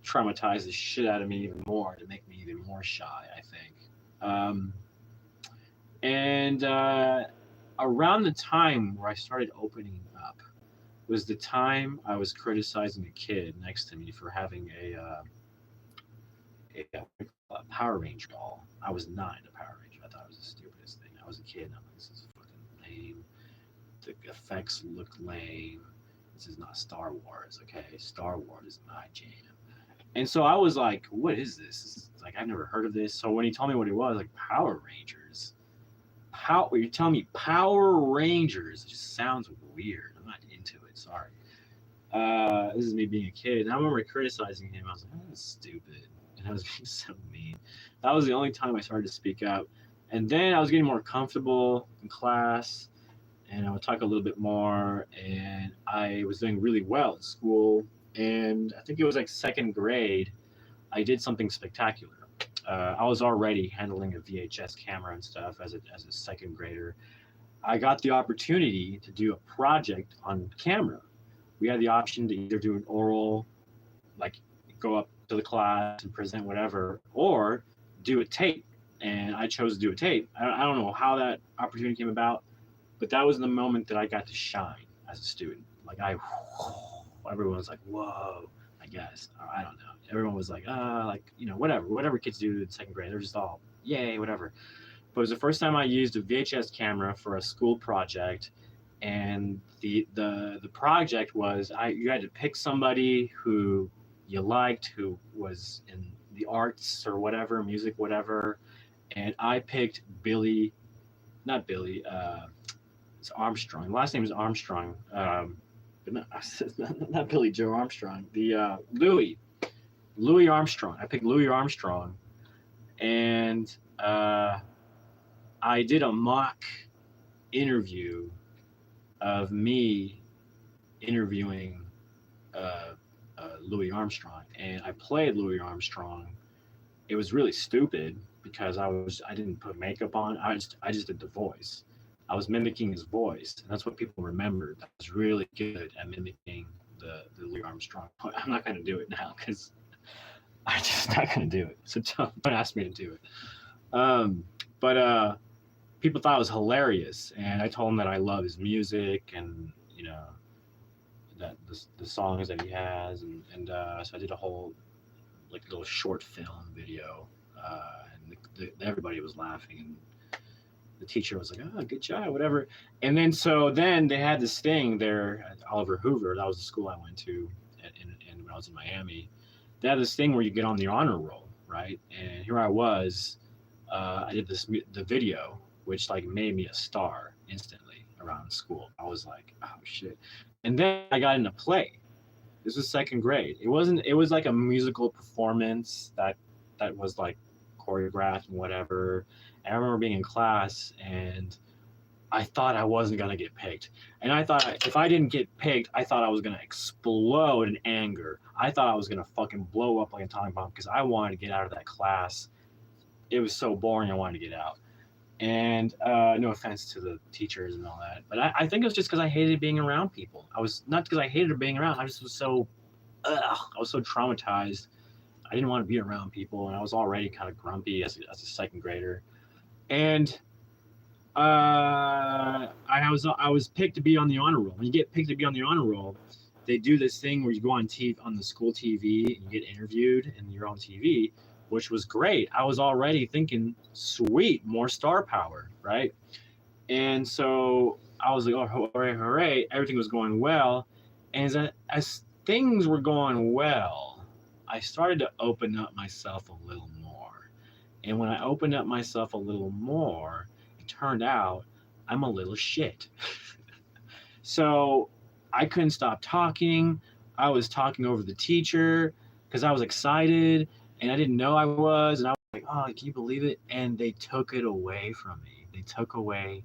traumatized the shit out of me even more to make me even more shy, I think. And around the time where I started opening up was the time I was criticizing a kid next to me for having a Power Ranger doll. I was not into Power Ranger. I thought it was the stupidest thing. I was a kid and I'm like, this is fucking lame. The effects looked lame. This is not Star Wars, okay? Star Wars is my jam. And so I was like, what is this? It's like, I've never heard of this. So when he told me what it was, like Power Rangers. You're telling me Power Rangers? It just sounds weird. I'm not into it. Sorry. This is me being a kid. And I remember criticizing him. I was like, oh, that's stupid. And I was being so mean. That was the only time I started to speak up. And then I was getting more comfortable in class. And I would talk a little bit more. And I was doing really well at school. And I think it was like second grade. I did something spectacular. I was already handling a VHS camera and stuff as a second grader. I got the opportunity to do a project on camera. We had the option to either do an oral, like go up to the class and present whatever, or do a tape. And I chose to do a tape. I don't know how that opportunity came about, but that was the moment that I got to shine as a student. Like everyone was like, whoa, I guess. I don't know. Everyone was like, whatever kids do in second grade. They're just all, yay, whatever. But it was the first time I used a VHS camera for a school project. And the project was you had to pick somebody who you liked, who was in the arts or whatever, music, whatever. And I picked not Billy, it's Armstrong. Last name is Armstrong. But not Billy Joe Armstrong. The Louis Armstrong. I picked Louis Armstrong, and I did a mock interview of me interviewing Louis Armstrong, and I played Louis Armstrong. It was really stupid because I didn't put makeup on. I just did the voice. I was mimicking his voice, and that's what people remembered. I was really good at mimicking the Louis Armstrong. I'm not going to do it now because I'm just not going to do it. So don't ask me to do it. But people thought it was hilarious, and I told them that I love his music and that the songs that he has, and so I did a whole little short film video, and everybody was laughing, and the teacher was like, "Oh, good job, whatever." And then they had this thing there at Oliver Hoover. That was the school I went to, and when I was in Miami, they had this thing where you get on the honor roll, right? And here I was, I did the video, which made me a star instantly around school. I was like, oh shit. And then I got in a play. This was second grade. It was like a musical performance that was choreographed and whatever. And I remember being in class and I thought I wasn't going to get picked. And I thought if I didn't get picked, I thought I was going to explode in anger. I thought I was going to fucking blow up like an atomic bomb because I wanted to get out of that class. It was so boring. I wanted to get out. And no offense to the teachers and all that, but I think it was just because I hated being around people. I was not because I hated being around. I just was so, I was so traumatized. I didn't want to be around people, and I was already kind of grumpy as a second grader. And I was picked to be on the honor roll. When you get picked to be on the honor roll, they do this thing where you go on TV, on the school TV, and you get interviewed, and you're on TV, which was great. I was already thinking, sweet, more star power, right? And so I was like, oh, hooray, hooray! Everything was going well, and as things were going well, I started to open up myself a little more. And when I opened up myself a little more, it turned out I'm a little shit. So I couldn't stop talking. I was talking over the teacher because I was excited and I didn't know I was. And I was like, oh, can you believe it? And they took it away from me. They took away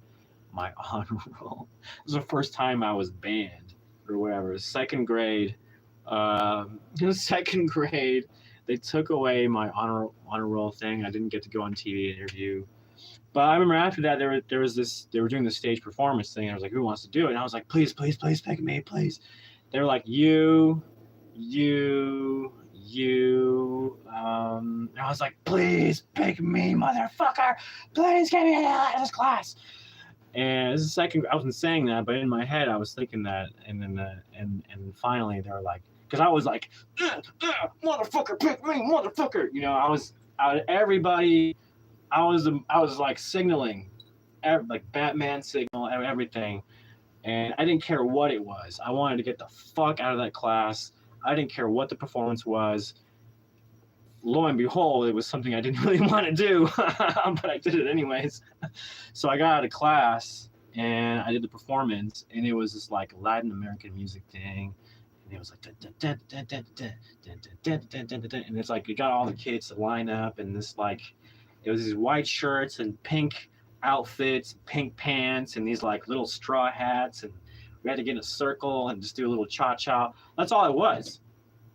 my honor roll. It was the first time I was banned or whatever. Second grade. Second grade, they took away my honor roll thing. I didn't get to go on TV interview. But I remember after that, they were doing the stage performance thing. And I was like, who wants to do it? And I was like, please, please, please pick me, please. They were like, you. And I was like, please pick me, motherfucker. Please get me out of this class. And this is second, I wasn't saying that, but in my head, I was thinking that. And then, and finally, they were like, because I was like, motherfucker, pick me, motherfucker. You know, everybody. I was like signaling, like Batman signal, everything, and I didn't care what it was. I wanted to get the fuck out of that class. I didn't care what the performance was. Lo and behold, it was something I didn't really want to do, but I did it anyways. So I got out of class and I did the performance, and it was this like Latin American music thing. And it was like, and it's like you got all the kids to line up, and this like. It was these white shirts and pink outfits, pink pants, and these like little straw hats, and we had to get in a circle and just do a little cha-cha. That's all it was.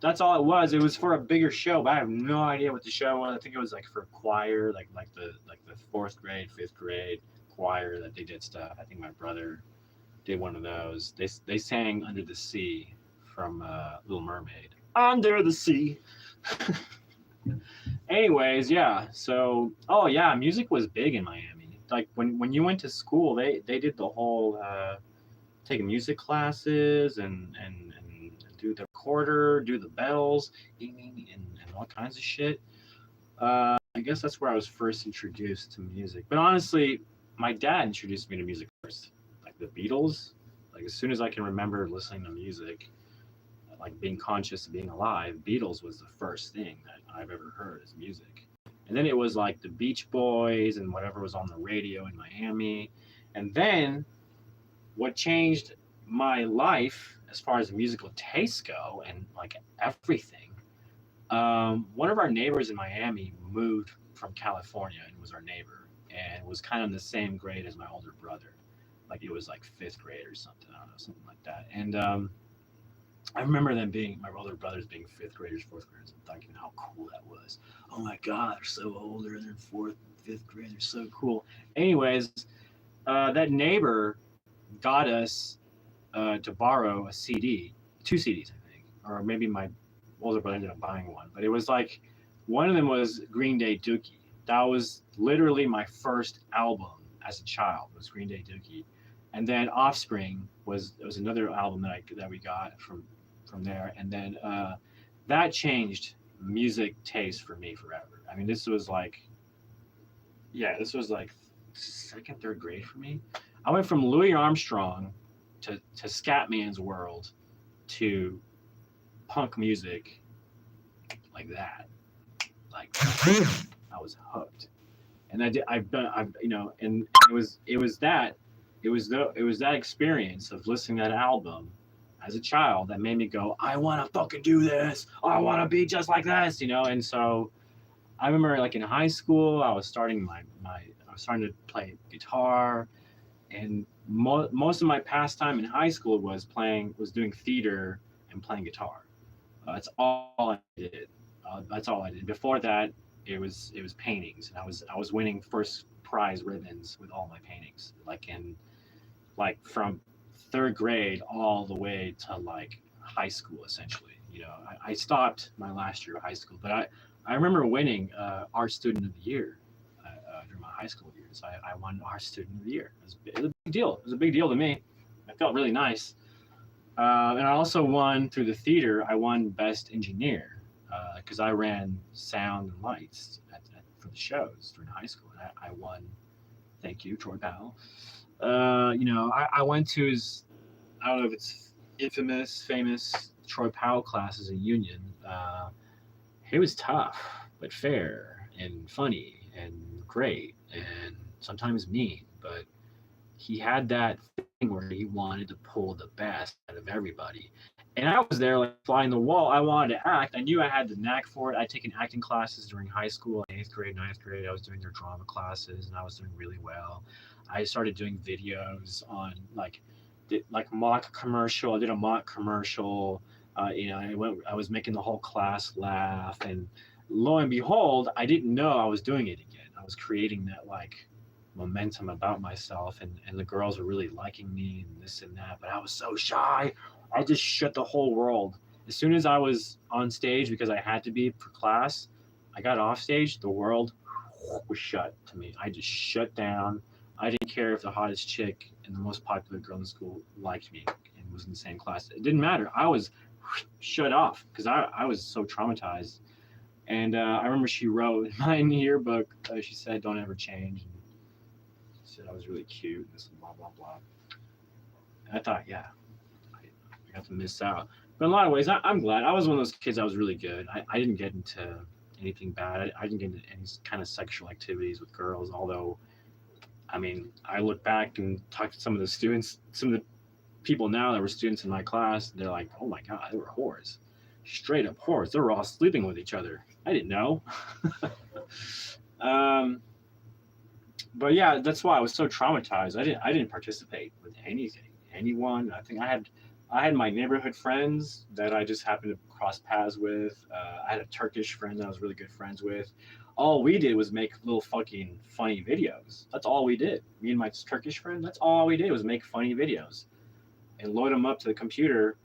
That's all it was. It was for a bigger show, but I have no idea what the show was. I think it was like for choir, like the fourth grade, fifth grade choir that they did stuff. I think my brother did one of those. They sang Under the Sea from Little Mermaid. Under the Sea. Anyways, yeah. So, oh yeah, music was big in Miami. Like when you went to school, they did the whole taking music classes and do the recorder, do the bells, and all kinds of shit. I guess that's where I was first introduced to music. But honestly, my dad introduced me to music first, like the Beatles. Like as soon as I can remember listening to music, like being conscious of being alive, Beatles was the first thing that I've ever heard as music. And then it was like the Beach Boys and whatever was on the radio in Miami. And then what changed my life as far as musical tastes go and like everything, one of our neighbors in Miami moved from California and was our neighbor and was kind of in the same grade as my older brother. Like it was like fifth grade or something, I don't know, something like that. And I remember them being, my older brothers being fifth graders, fourth graders, and thinking how cool that was. Oh my God, they're so older, they're fourth, fifth grade, they're so cool. Anyways, that neighbor got us to borrow a CD, 2 CDs, I think, or maybe my older brother ended up buying one. But it was like, one of them was Green Day Dookie. That was literally my first album as a child, was Green Day Dookie. And then Offspring was another album that we got from there. And then that changed music taste for me forever. I mean, this was like second, third grade for me. I went from Louis Armstrong to Scatman's World to punk music like that. Like I was hooked. And and it was that experience of listening to that album as a child that made me go, I want to fucking do this. I want to be just like this, And so I remember like in high school, I was starting my was starting to play guitar, and most of my pastime in high school was doing theater and playing guitar. That's all I did. That's all I did. Before that, it was paintings, and I was winning first prize ribbons with all my paintings, like from third grade all the way to like high school, essentially. I stopped my last year of high school, but I remember winning art student of the year during my high school years. I won art student of the year. It was a big deal. It was a big deal to me. It felt really nice. And I also won through the theater. I won best engineer because I ran sound and lights for the shows during high school. And I won. Thank you, Troy Powell. I went to his, I don't know if it's famous Troy Powell classes in Union. He was tough, but fair and funny and great and sometimes mean, but he had that thing where he wanted to pull the best out of everybody. And I was there like flying the wall. I wanted to act. I knew I had the knack for it. I'd taken acting classes during high school, 8th grade, 9th grade. I was doing their drama classes and I was doing really well. I started doing videos on like mock commercial. I did a mock commercial. I was making the whole class laugh, and lo and behold, I didn't know I was doing it again. I was creating that like momentum about myself, and the girls were really liking me and this and that, but I was so shy. I just shut the whole world. As soon as I was on stage, because I had to be for class, I got off stage, the world was shut to me. I just shut down. I didn't care if the hottest chick and the most popular girl in school liked me and was in the same class. It didn't matter. I was shut off because I was so traumatized. And I remember she wrote in my yearbook, she said, "Don't ever change." And she said I was really cute, and this and blah, blah, blah. And I thought, yeah, I got to miss out. But in a lot of ways, I'm glad. I was one of those kids that was really good. I didn't get into anything bad. I didn't get into any kind of sexual activities with girls, although, I mean, I look back and talk to some of the students, some of the people now that were students in my class, they're like, oh my God, they were whores. Straight up whores. They were all sleeping with each other. I didn't know. But yeah, that's why I was so traumatized. I didn't participate with anyone. I think I had my neighborhood friends that I just happened to cross paths with. I had a Turkish friend that I was really good friends with. All we did was make little fucking funny videos. That's all we did. Me and my Turkish friend, that's all we did was make funny videos and load them up to the computer.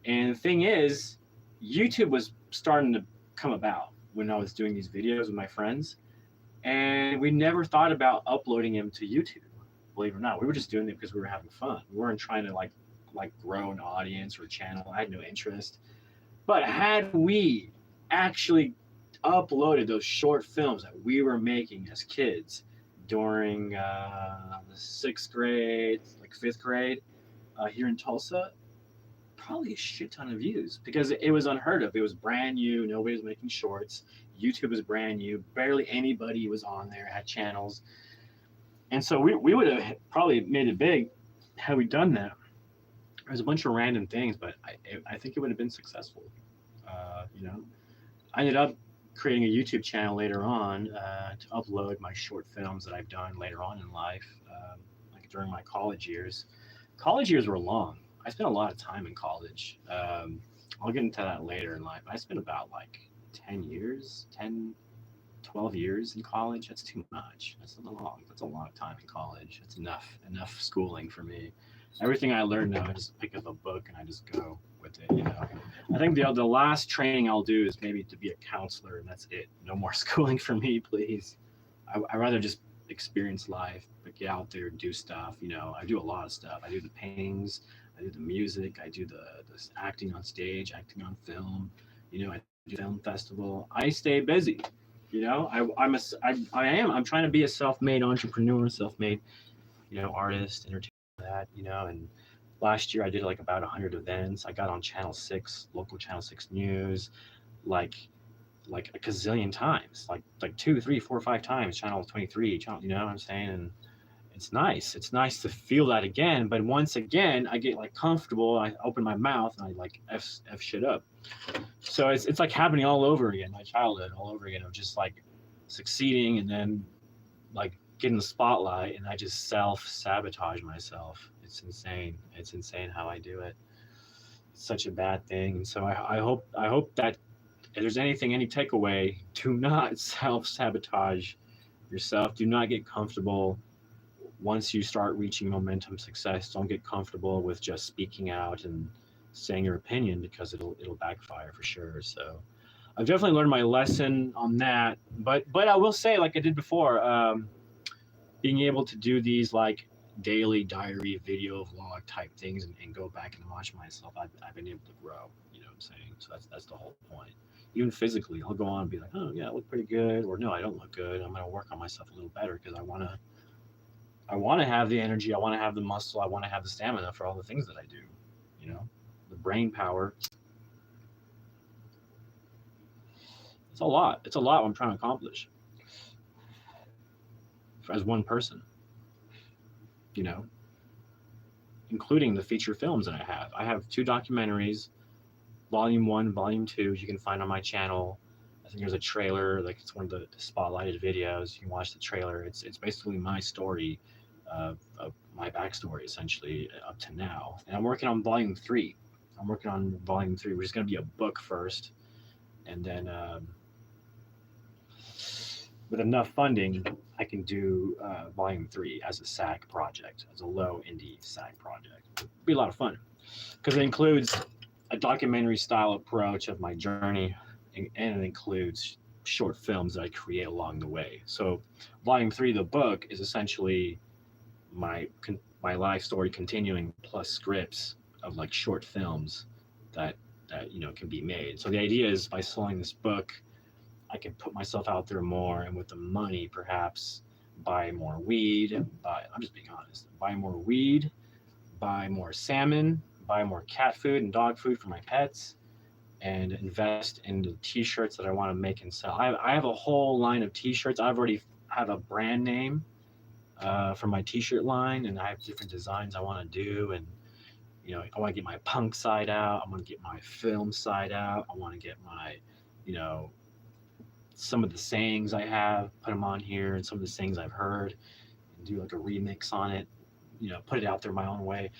And the thing is, YouTube was starting to come about when I was doing these videos with my friends. And we never thought about uploading them to YouTube. Believe it or not, we were just doing it because we were having fun. We weren't trying to like grow an audience or a channel. I had no interest. But had we actually uploaded those short films that we were making as kids during the 6th grade, like 5th grade, here in Tulsa, probably a shit ton of views because it was unheard of. It was brand new. Nobody was making shorts. YouTube was brand new. Barely anybody was on there, had channels. And so we would have probably made it big had we done that. There's a bunch of random things, but I think it would have been successful. I ended up creating a YouTube channel later on to upload my short films that I've done later on in life, like during my college years. College years were long. I spent a lot of time in college. I'll get into that later in life. I spent about like 12 years in college. That's too much. That's a lot of time in college. That's enough schooling for me. Everything I learned now, I just pick up a book and I just go with it. I think the last training I'll do is maybe to be a counselor, and that's it. No more schooling for me, please. I'd rather just experience life, but get out there and do stuff. I do a lot of stuff. I do the paintings, I do the music, I do the acting on stage, acting on film. I do film festival. I stay busy. I'm trying to be a self-made entrepreneur, self-made, artist, entertainer. That, and last year I did like about 100 events. I got on Channel 6, local Channel 6 news, like a gazillion times, like 2, 3, 4, 5 times. Channel 23, you know what I'm saying? And it's nice. It's nice to feel that again. But once again, I get like comfortable. I open my mouth and I like f shit up. So it's like happening all over again. My childhood all over again of just like succeeding and then like get in the spotlight and I just self-sabotage myself. It's insane. It's insane how I do it. It's such a bad thing. And so I hope that if there's anything, any takeaway, do not self-sabotage yourself. Do not get comfortable once you start reaching momentum success. Don't get comfortable with just speaking out and saying your opinion, because it'll backfire for sure. So I've definitely learned my lesson on that. But I will say, like I did before, being able to do these like daily diary video vlog type things, and go back and watch myself, I've been able to grow. You know what I'm saying? So that's the whole point. Even physically, I'll go on and be like, oh yeah, I look pretty good, or no, I don't look good. I'm gonna work on myself a little better, because I wanna have the energy, I wanna have the muscle, I wanna have the stamina for all the things that I do. You know, the brain power. It's a lot. It's a lot what I'm trying to accomplish as one person. You know, including the feature films that I have. I have 2 documentaries, Volume 1, Volume 2. You can find on my channel. I think there's a trailer, like it's one of the spotlighted videos. You can watch the trailer. It's basically my story, of my backstory, essentially, up to now. And I'm working on Volume 3. Which is going to be a book first, and then with enough funding, I can do Volume 3 as a SAG project, as a low indie SAG project. It'll be a lot of fun, because it includes a documentary style approach of my journey, and it includes short films that I create along the way. So Volume 3, the book, is essentially my life story continuing, plus scripts of like short films that can be made. So the idea is, by selling this book, I can put myself out there more, and with the money, perhaps buy more weed. I'm just being honest. Buy more weed, buy more salmon, buy more cat food and dog food for my pets, and invest in the T-shirts that I want to make and sell. I have a whole line of T-shirts. I've already have a brand name for my T-shirt line, and I have different designs I want to do. And I want to get my punk side out. I want to get my film side out. I want to get my, some of the sayings I have, put them on here, and some of the sayings I've heard, and do like a remix on it. Put it out there my own way.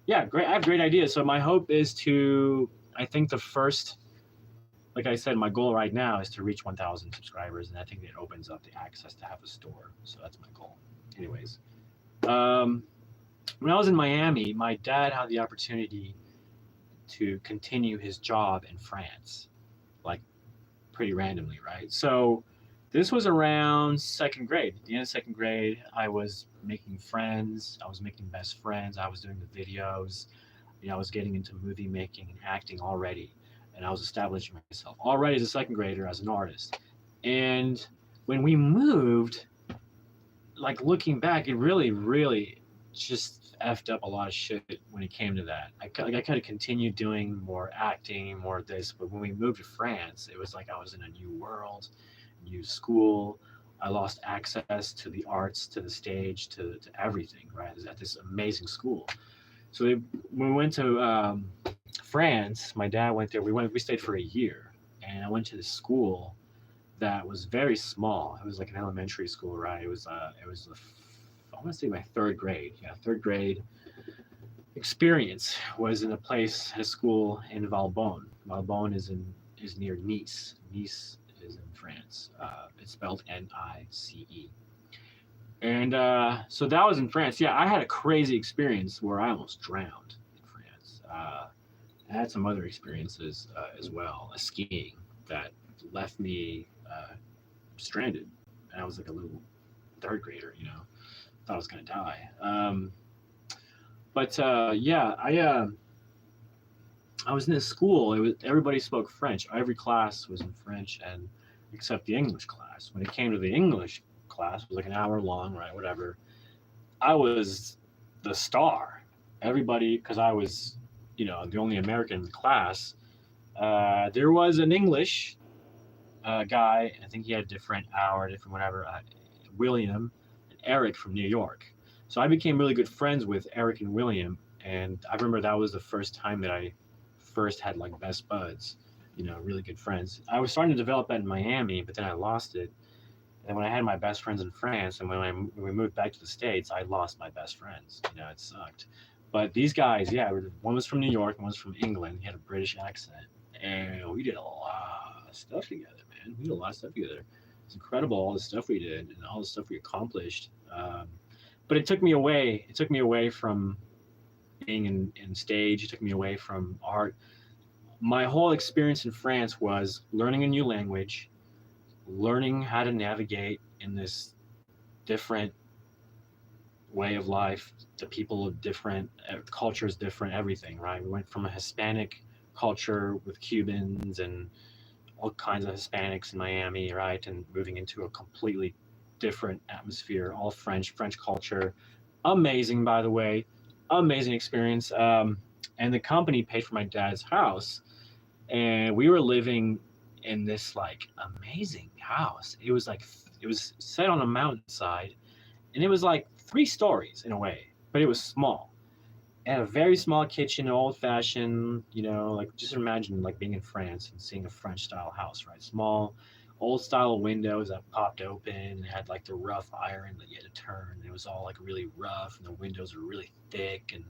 Yeah, great. I have great ideas. So my hope is to, I think the first, like I said, my goal right now is to reach 1,000 subscribers, and I think it opens up the access to have a store. So that's my goal. Anyways, when I was in Miami, my dad had the opportunity to continue his job in France, like pretty randomly, right? So this was around second grade. At the end of second grade, I was making friends. I was making best friends. I was doing the videos. I was getting into movie making and acting already. And I was establishing myself already as a second grader as an artist. And when we moved, like looking back, it really, really just effed up a lot of shit when it came to that. I kind of continued doing more acting, more of this. But when we moved to France, it was like I was in a new world, new school. I lost access to the arts, to the stage, to everything, right? I was at this amazing school. So when we went to France, my dad went there. We stayed for a year, and I went to this school that was very small. It was like an elementary school, right? It was I want to say my third grade. Yeah, third grade experience was in a school in Valbonne. Valbonne is near Nice. Nice is in France. It's spelled Nice. And so that was in France. Yeah, I had a crazy experience where I almost drowned in France. I had some other experiences as well, skiing that left me stranded. And I was like a little third grader, thought I was gonna die. Yeah, I was in this school. Everybody spoke French. Every class was in French, and except the English class. When it came to the English class, it was like an hour long, right? Whatever. I was the star. Everybody, because I was, the only American in the class. There was an English guy. I think he had different whatever. William and Eric from New York. So I became really good friends with Eric and William, and I remember that was the first time that I first had like best buds, really good friends. I was starting to develop that in Miami, but then I lost it. And when I had my best friends in France, and when we moved back to the States, I lost my best friends. It sucked. But these guys, yeah, one was from New York, one was from England. He had a British accent, and we did a lot of stuff together, man. We did a lot of stuff together. It's incredible all the stuff we did and all the stuff we accomplished. But it took me away. It took me away from being in stage. It took me away from art. My whole experience in France was learning a new language, learning how to navigate in this different way of life, the people of different cultures, different everything, right? We went from a Hispanic culture with Cubans and all kinds of Hispanics in Miami, right? And moving into a completely different atmosphere, all French culture. Amazing, by the way, amazing experience. And the company paid for my dad's house, and we were living in this like amazing house. It was set on a mountainside, and it was like 3 stories in a way, but it was small. It had a very small kitchen, old fashioned, like just imagine like being in France and seeing a French style house, right? Small, old style windows that popped open and had like the rough iron that you had to turn. It was all like really rough, and the windows were really thick, and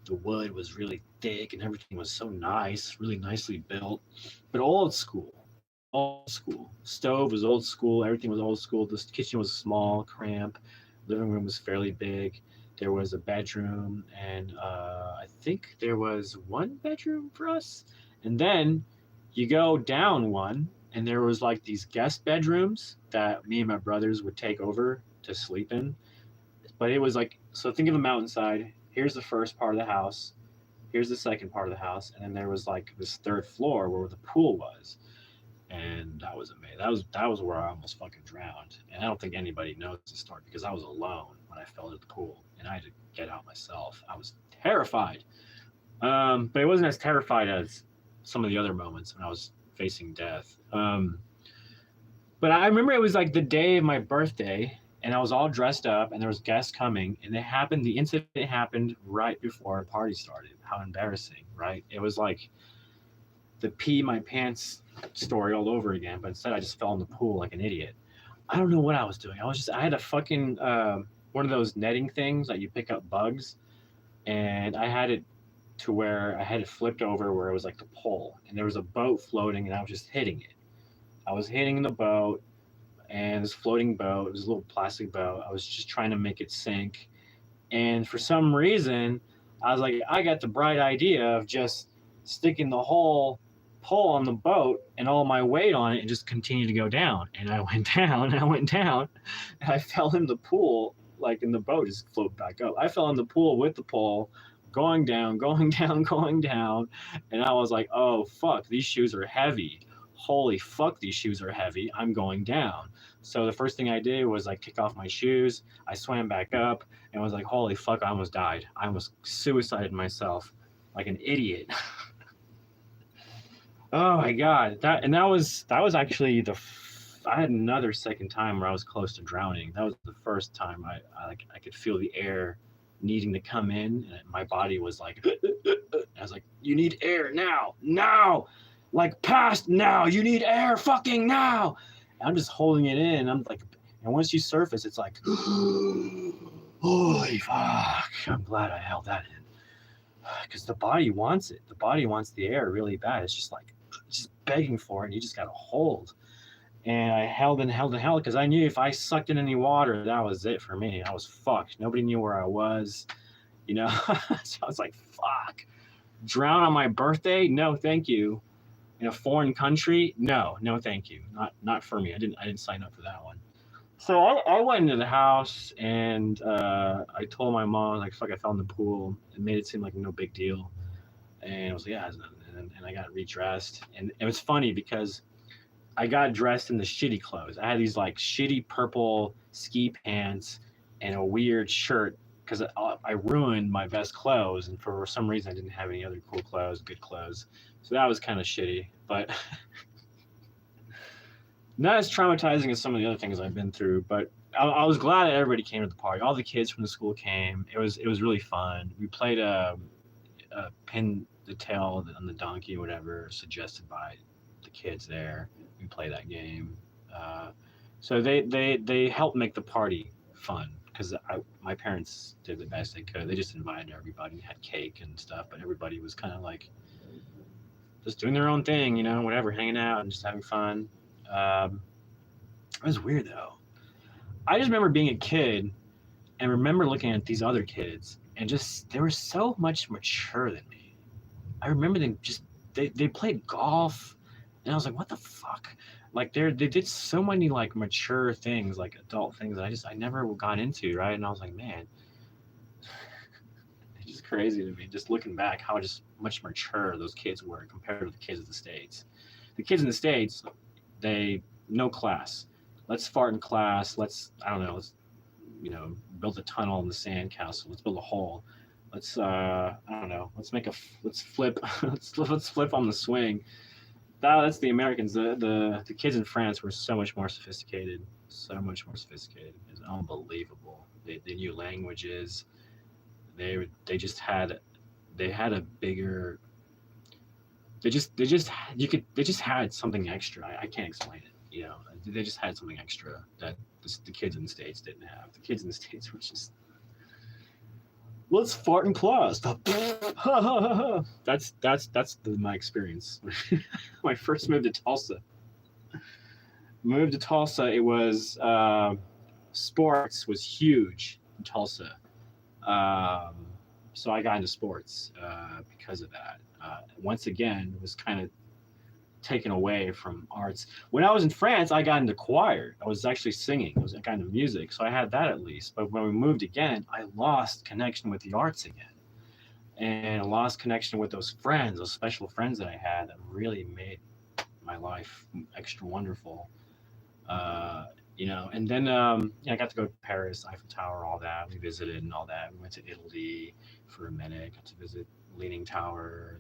the wood was really thick, and everything was so nice, really nicely built, but old school. Old school. Stove was old school. Everything was old school. The kitchen was small, cramped. Living room was fairly big. There was a bedroom, and I think there was one bedroom for us. And then you go down one, and there was like these guest bedrooms that me and my brothers would take over to sleep in. But it was like, so think of a mountainside. Here's the first part of the house. Here's the second part of the house, and then there was like this third floor where the pool was, and that was amazing. That was where I almost fucking drowned, and I don't think anybody knows the story because I was alone when I fell into the pool, and I had to get out myself. I was terrified, but it wasn't as terrified as some of the other moments when I was facing death. But I remember it was like the day of my birthday, and I was all dressed up, and there was guests coming, and it happened. The incident happened right before the party started. How embarrassing, right? It was like the pee my pants story all over again, but instead I just fell in the pool like an idiot. I don't know what I was doing. I had a fucking one of those netting things that you pick up bugs, and I had it to where I had it flipped over where it was like the pole, and there was a boat floating, and I was just hitting it. I was hitting the boat, and this floating boat, it was a little plastic boat. I was just trying to make it sink, and for some reason, I was like, I got the bright idea of just sticking the whole pole on the boat and all my weight on it and just continue to go down. And I went down and I went down, and I fell in the pool, like in the boat just floated back up. I fell in the pool with the pole, going down, going down, going down. And I was like, oh, fuck, these shoes are heavy. Holy fuck, these shoes are heavy. I'm going down. So the first thing I did was like kick off my shoes. I swam back up and was like, holy fuck, I almost died. I almost suicided myself like an idiot. Oh my god, that was actually I had another second time where I was close to drowning. That was the first time I could feel the air needing to come in, and my body was like, I was like, you need air now, like past now, you need air fucking now. And I'm just holding it in. I'm like, and once you surface, it's like, holy fuck! I'm glad I held that in because the body wants it. The body wants the air really bad. It's just like just begging for it, and you just got to hold. And I held and held and held because I knew if I sucked in any water, that was it for me. I was fucked. Nobody knew where I was, So I was like, fuck. Drown on my birthday? No, thank you. In a foreign country? No, thank you. Not for me. I didn't sign up for that one. So I went into the house, and I told my mom, like, fuck, I fell in the pool. It made it seem like no big deal. And I was like, yeah, and I got redressed. And it was funny because I got dressed in the shitty clothes. I had these like shitty purple ski pants and a weird shirt because I ruined my best clothes. And for some reason, I didn't have any other cool clothes, good clothes. So that was kind of shitty, but not as traumatizing as some of the other things I've been through. But I was glad that everybody came to the party. All the kids from the school came. It was really fun. We played pin the tail on the donkey, whatever, suggested by the kids there. We play that game. So they helped make the party fun because my parents did the best they could. They just invited everybody, had cake and stuff, but everybody was kind of like just doing their own thing, whatever, hanging out and just having fun. Um, it was weird though. I just remember being a kid and remember looking at these other kids and just they were so much mature than me. I remember them just they played golf and I was like, what the fuck? Like they did so many like mature things, like adult things that I never got into, right? And I was like, man, it's just crazy to me. Just looking back, how just much mature those kids were compared to the kids of the States. The kids in the States, they no class. Let's fart in class. I don't know. Let's build a tunnel in the sandcastle. Let's build a hole. Let's I don't know. Let's flip. let's flip on the swing. That's the Americans. The kids in France were so much more sophisticated. So much more sophisticated. It's unbelievable. They knew languages. They just had a bigger. They just had something extra. I can't explain it. They just had something extra that the kids in the States didn't have. The kids in the States were just, let's fart in class. That's my experience. My first move to Tulsa. It was sports was huge in Tulsa. Um, so I got into sports because of that. Once again, it was kind of taken away from arts. When I was in France, I got into choir. I was actually singing. I was kind of music, so I had that at least. But when we moved again, I lost connection with the arts again, and I lost connection with those friends, those special friends that I had that really made my life extra wonderful. And then I got to go to Paris, Eiffel Tower, all that. We visited and all that. We went to Italy for a minute. Got to visit Leaning Tower,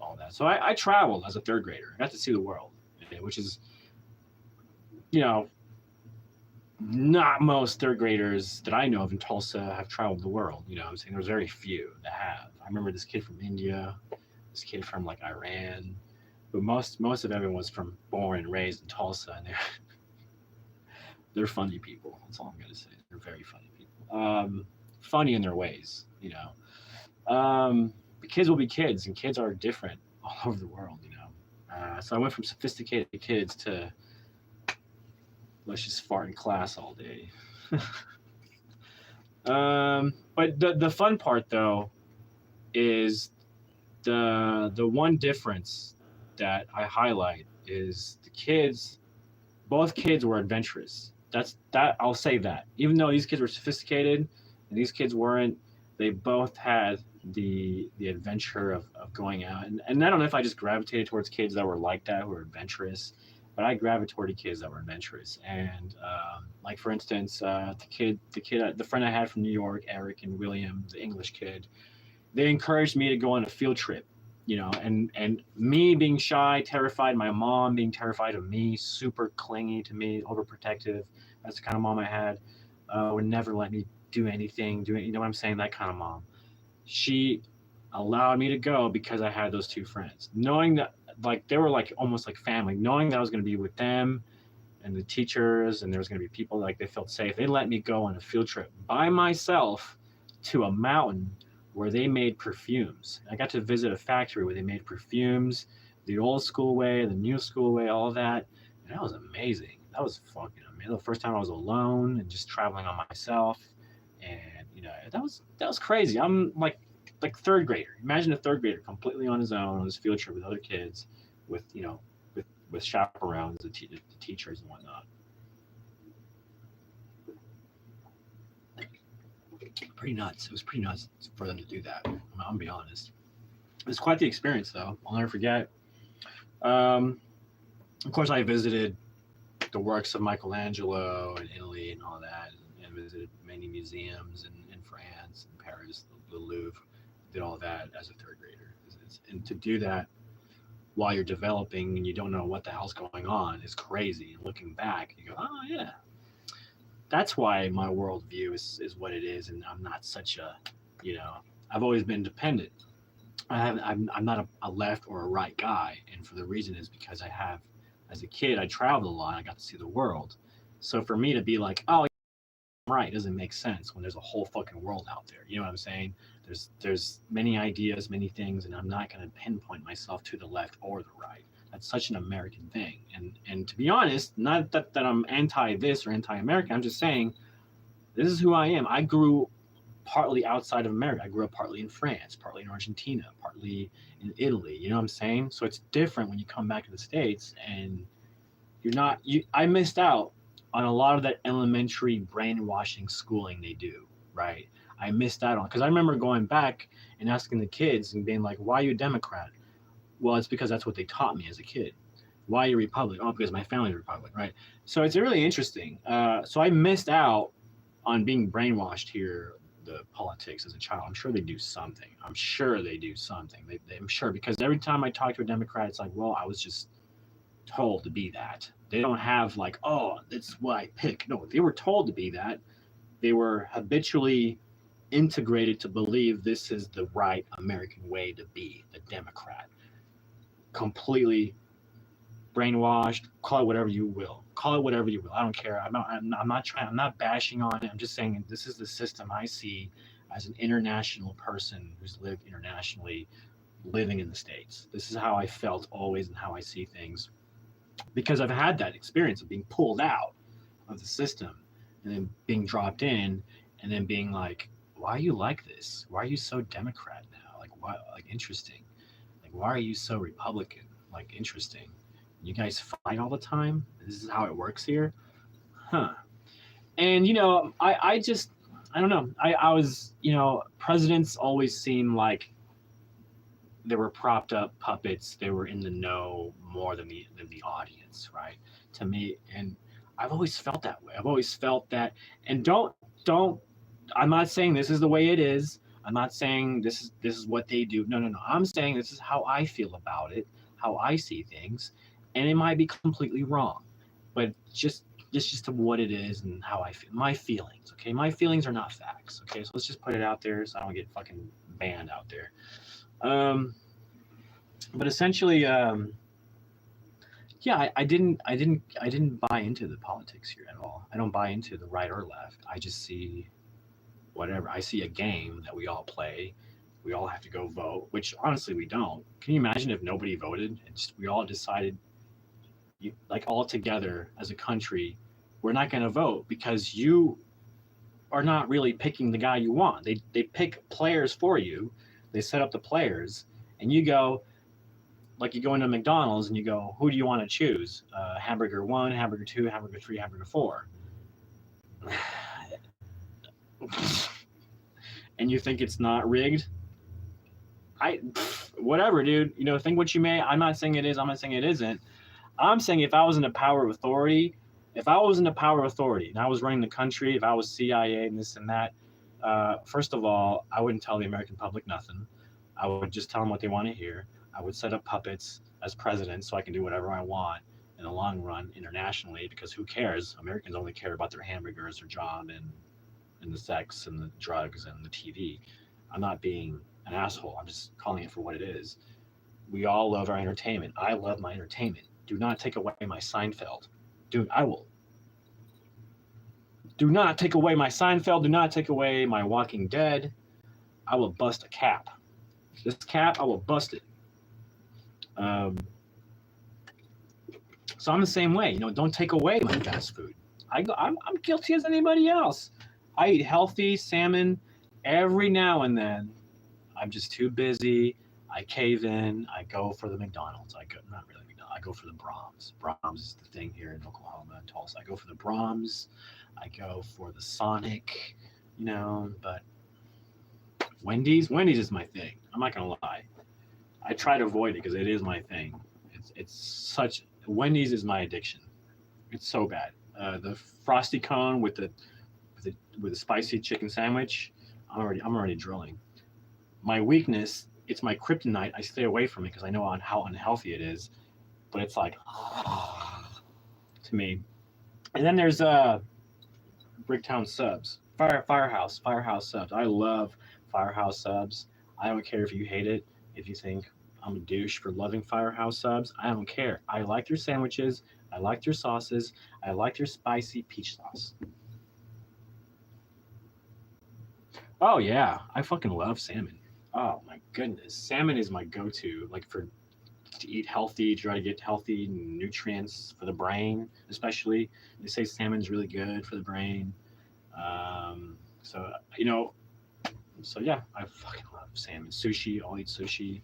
all that. So I traveled as a third grader. I got to see the world, which is, you know, not most third graders that I know of in Tulsa have traveled the world. I'm saying there's very few that have. I remember this kid from India, this kid from like Iran, but most of everyone was born and raised in Tulsa, and they're funny people. That's all I'm gonna say. They're very funny people. Funny in their ways. The kids will be kids, and kids are different all over the world. So I went from sophisticated kids to let's just fart in class all day. But the fun part though is the one difference that I highlight is both kids were adventurous. That I'll say that. Even though these kids were sophisticated and these kids weren't, they both had the adventure of going out. And I don't know if I just gravitated towards kids that were like that, who were adventurous, but I gravitated toward kids that were adventurous. And like for instance, the friend I had from New York, Eric and William, the English kid, they encouraged me to go on a field trip. And me being shy, terrified, my mom being terrified of me, super clingy to me, overprotective. That's the kind of mom I had. Would never let me do anything. You know what I'm saying? That kind of mom. She allowed me to go because I had those two friends, knowing that like they were like almost like family, knowing that I was going to be with them and the teachers, and there was going to be people like they felt safe. They let me go on a field trip by myself to a mountain where they made perfumes. I got to visit a factory where they made perfumes, the old school way, the new school way, all of that. And that was amazing. That was fucking amazing. The first time I was alone and just traveling on myself. And that was crazy. I'm like third grader. Imagine a third grader completely on his own on this field trip with other kids, with with chaperones, the teachers and whatnot. Pretty nuts. It was pretty nuts for them to do that. I'm gonna be honest. It was quite the experience, though. I'll never forget. Um, of course, I visited the works of Michelangelo in Italy and all that, and visited many museums in France and Paris, the Louvre. Did all that as a third grader, and to do that while you're developing and you don't know what the hell's going on is crazy. And looking back, you go, oh yeah, that's why my worldview is what it is, and I'm not such a, I've always been dependent. I'm not a left or a right guy, and for the reason is because as a kid, I traveled a lot. I got to see the world, So for me to be like, oh, I'm right, doesn't make sense when there's a whole fucking world out there. You know what I'm saying? There's many ideas, many things, and I'm not going to pinpoint myself to the left or the right. That's such an American thing. And to be honest, not that I'm anti this or anti American. I'm just saying this is who I am. I grew partly outside of America. I grew up partly in France, partly in Argentina, partly in Italy. You know what I'm saying? So it's different when you come back to the States and you're not you I missed out on a lot of that elementary brainwashing schooling they do, right? I missed out on because I remember going back and asking the kids and being like, "Why are you a Democrat?" Well, it's because that's what they taught me as a kid. Why are you Republican? Oh, because my family's Republican, right? So it's really interesting. So I missed out on being brainwashed here, the politics as a child. I'm sure they do something. I'm sure they do something. I'm sure because every time I talk to a Democrat, it's like, well, I was just told to be that. They don't have like, oh, that's what I pick. No, they were told to be that. They were habitually integrated to believe this is the right American way to be, the Democrat. Completely brainwashed. Call it whatever you will. Call it whatever you will. I don't care. I'm not trying. I'm not bashing on it. I'm just saying this is the system I see as an international person who's lived internationally, living in the States. This is how I felt always and how I see things because I've had that experience of being pulled out of the system and then being dropped in and then being like, why are you like this? Why are you so Democrat now? Like, why? Like, interesting. Like, why are you so Republican? Like, interesting. You guys fight all the time? This is how it works here? Huh. And, I don't know. I was, presidents always seem like they were propped up puppets. They were in the know more than the audience, right? To me, and I've always felt that way. I've always felt that. And don't. I'm not saying this is the way it is. I'm not saying this is what they do. No, no, no. I'm saying this is how I feel about it, how I see things, and it might be completely wrong, but just it's just what it is and how I feel. My feelings, okay? My feelings are not facts, okay? So let's just put it out there so I don't get fucking banned out there. Um, but essentially, yeah, I didn't buy into the politics here at all. I don't buy into the right or left. I just see whatever. I see a game that we all play. We all have to go vote, which honestly we don't. Can you imagine if nobody voted and just, we all decided, like all together as a country, we're not going to vote because you are not really picking the guy you want. They pick players for you. They set up the players, and you go, like you go into McDonald's and you go, who do you want to choose? Hamburger 1, hamburger 2, hamburger 3, hamburger 4. And you think it's not rigged? Whatever, dude. Think what you may. I'm not saying it is. I'm not saying it isn't. I'm saying if I was in a power of authority, and I was running the country, if I was CIA and this and that, first of all, I wouldn't tell the American public nothing. I would just tell them what they want to hear. I would set up puppets as president so I can do whatever I want in the long run internationally because who cares? Americans only care about their hamburgers, their job, and the sex and the drugs and the TV. I'm not being an asshole. I'm just calling it for what it is. We all love our entertainment. I love my entertainment. Do not take away my Seinfeld. Dude, I will. Do not take away my Seinfeld. Do not take away my Walking Dead. I will bust a cap. This cap, I will bust it. So I'm the same way. Don't take away my fast food. I'm guilty as anybody else. I eat healthy salmon every now and then. I'm just too busy. I cave in. I go for the McDonald's. Not really McDonald's. I go for the Brahms. Brahms is the thing here in Oklahoma, Tulsa. I go for the Brahms. I go for the Sonic. But Wendy's is my thing. I'm not gonna lie. I try to avoid it because it is my thing. It's such. Wendy's is my addiction. It's so bad. The frosty cone with the spicy chicken sandwich. I'm already drilling. My weakness, it's my kryptonite. I stay away from it because I know how unhealthy it is. But it's like to me. And then there's Bricktown subs, Firehouse subs. I love Firehouse subs. I don't care if you hate it. If you think I'm a douche for loving Firehouse Subs. I don't care. I like their sandwiches. I like their sauces. I like their spicy peach sauce. Oh yeah, I fucking love salmon. Oh my goodness, salmon is my go-to. Like for to eat healthy, to try to get healthy nutrients for the brain, especially. They say salmon's really good for the brain. So you know, so yeah, I fucking love salmon. Sushi, I'll eat sushi.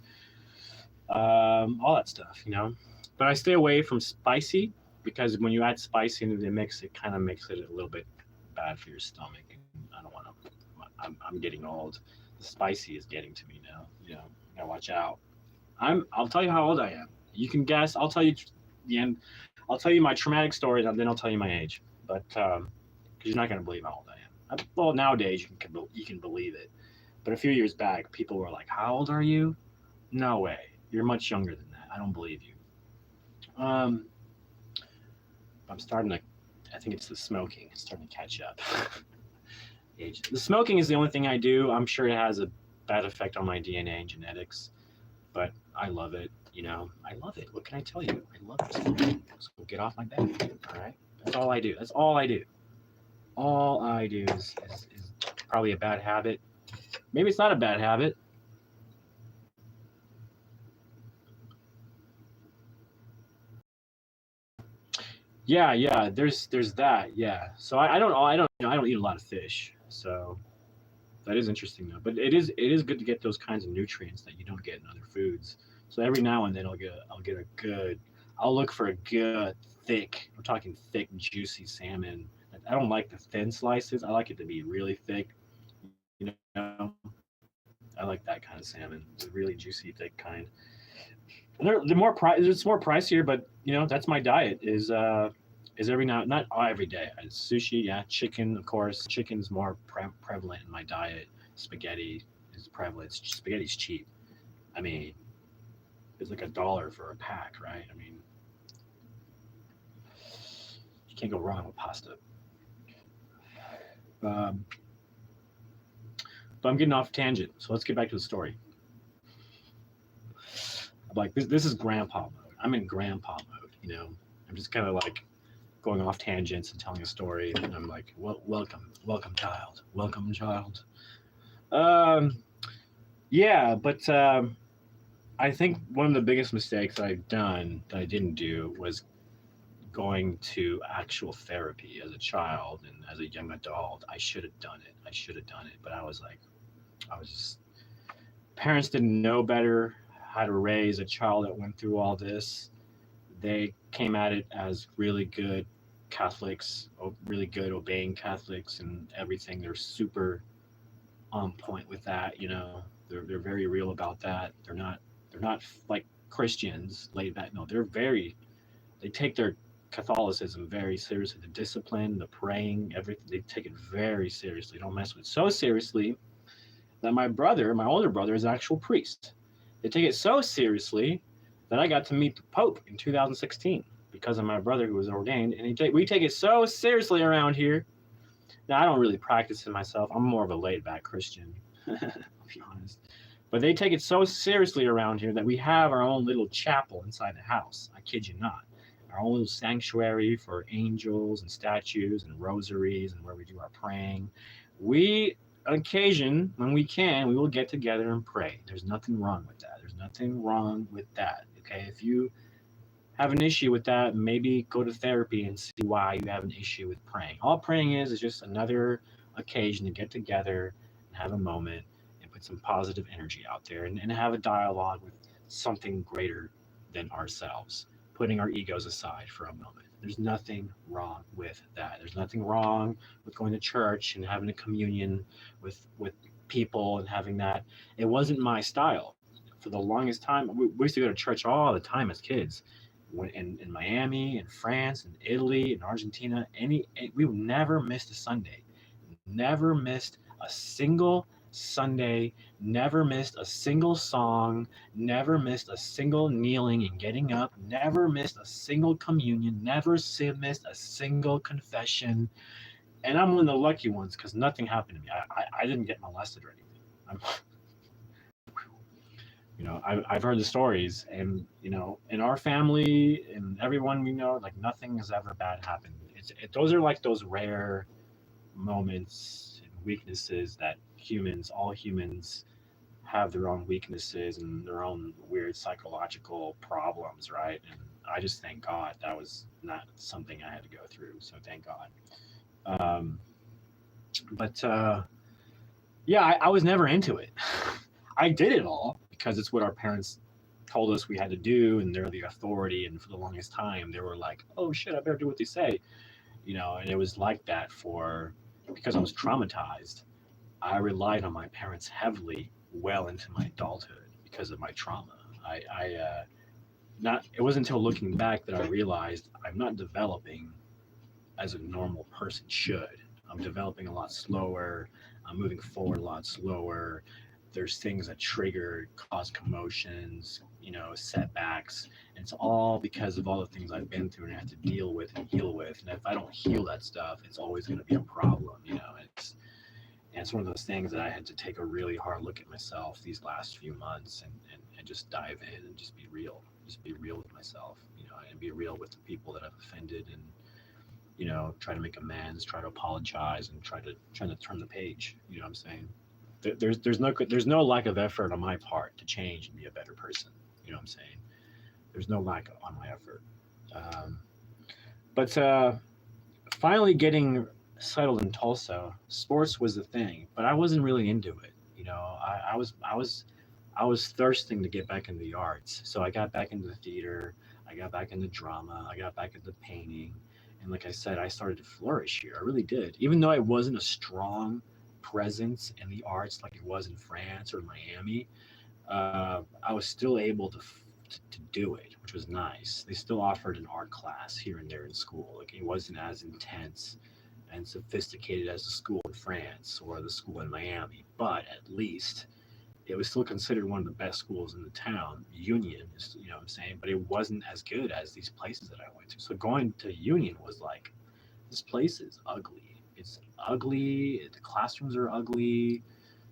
All that stuff, you know. But I stay away from spicy because when you add spicy into the mix, it kind of makes it a little bit bad for your stomach. And I don't want to. I'm getting old. The spicy is getting to me now. You know, gotta watch out. I'll tell you how old I am. You can guess. I'll tell you the end. I'll tell you my traumatic story, and then I'll tell you my age. But because you're not gonna believe how old I am. Well, nowadays you can believe it. But a few years back, people were like, "How old are you?" No way. You're much younger than that. I don't believe you. Um, I'm starting to. I think it's the smoking. It's starting to catch up. Age. The smoking is the only thing I do. I'm sure it has a bad effect on my DNA and genetics, but I love it. You know, I love it. What can I tell you? I love it. So get off my bed. All right. That's all I do. That's all I do. All I do is probably a bad habit. Maybe it's not a bad habit. Yeah. There's that. Yeah. So I don't eat a lot of fish. So that is interesting though. But it is good to get those kinds of nutrients that you don't get in other foods. So every now and then I'll get a good. I'll look for a good thick. I'm talking thick, juicy salmon. I don't like the thin slices. I like it to be really thick. You know, I like that kind of salmon, the really juicy, thick kind. And they're more it's more pricier, but you know that's my diet is every now not every day. Sushi, yeah, chicken, of course. Chicken's more prevalent in my diet. Spaghetti is prevalent. Spaghetti's cheap. I mean, it's like $1 for a pack, right? I mean, you can't go wrong with pasta. Um, but I'm getting off tangent, so let's get back to the story. Like this is grandpa mode. I'm in grandpa mode. You know, I'm just kind of like going off tangents and telling a story, and I'm like, well, welcome, child. Um, yeah, but I think one of the biggest mistakes that I've done that I didn't do was going to actual therapy as a child and as a young adult. I should have done it. I should have done it, but I was just parents didn't know better how to raise a child that went through all this. They came at it as really good Catholics, really good obeying Catholics and everything. They're super on point with that. You know, they're very real about that. They're not like Christians laid back. No, they take their Catholicism very seriously. The discipline, the praying, everything they take it very seriously. Don't mess with it so seriously that my older brother, is an actual priest. They take it so seriously that I got to meet the Pope in 2016 because of my brother who was ordained. And we take it so seriously around here. Now, I don't really practice it myself. I'm more of a laid back Christian, I'll be honest. But they take it so seriously around here that we have our own little chapel inside the house. I kid you not. Our own little sanctuary for angels and statues and rosaries and where we do our praying. We, on occasion, when we can, we will get together and pray. There's nothing wrong with that. There's nothing wrong with that. Okay, if you have an issue with that, maybe go to therapy and see why you have an issue with praying. All praying is just another occasion to get together and have a moment and put some positive energy out there and have a dialogue with something greater than ourselves, putting our egos aside for a moment. There's nothing wrong with that. There's nothing wrong with going to church and having a communion with people and having that. It wasn't my style. For the longest time, we used to go to church all the time as kids in Miami, in France, in Italy, in Argentina. We never missed a Sunday. Never missed a single Sunday. Never missed a single song. Never missed a single kneeling and getting up. Never missed a single communion. Never missed a single confession. And I'm one of the lucky ones because nothing happened to me. I didn't get molested or anything. I've heard the stories, and in our family and everyone we know, like nothing has ever bad happened. Those are like those rare moments and weaknesses that all humans have their own weaknesses and their own weird psychological problems, right? And I just thank God that was not something I had to go through. So thank God. Um, but yeah, I was never into it. I did it all because it's what our parents told us we had to do, and they're the authority. And for the longest time, they were like, "Oh shit, I better do what they say," And it was like that because I was traumatized. I relied on my parents heavily well into my adulthood because of my trauma. I not It wasn't until looking back that I realized I'm not developing as a normal person should. I'm developing a lot slower. I'm moving forward a lot slower. There's things that trigger, cause commotions, setbacks. And it's all because of all the things I've been through and I have to deal with and heal with. And if I don't heal that stuff, it's always going to be a problem. It's one of those things that I had to take a really hard look at myself these last few months and just dive in and just be real. Just be real with myself, and be real with the people that I've offended, and try to make amends, try to apologize, and try to turn the page. You know what I'm saying? There's no lack of effort on my part to change and be a better person. You know what I'm saying? There's no lack on my effort. Um, but finally getting settled in Tulsa, sports was the thing, but I wasn't really into it. I was thirsting to get back into the arts, so I got back into the theater. I got back into drama. I got back into painting, and like I said, I started to flourish here. I really did, even though I wasn't a strong presence in the arts like it was in France or Miami. I was still able to do it, which was nice. They still offered an art class here and there in school. Like it wasn't as intense and sophisticated as the school in France or the school in Miami, but at least it was still considered one of the best schools in the town. Union, what I'm saying, but it wasn't as good as these places that I went to. So going to Union was like, this place is ugly. It's ugly. The classrooms are ugly.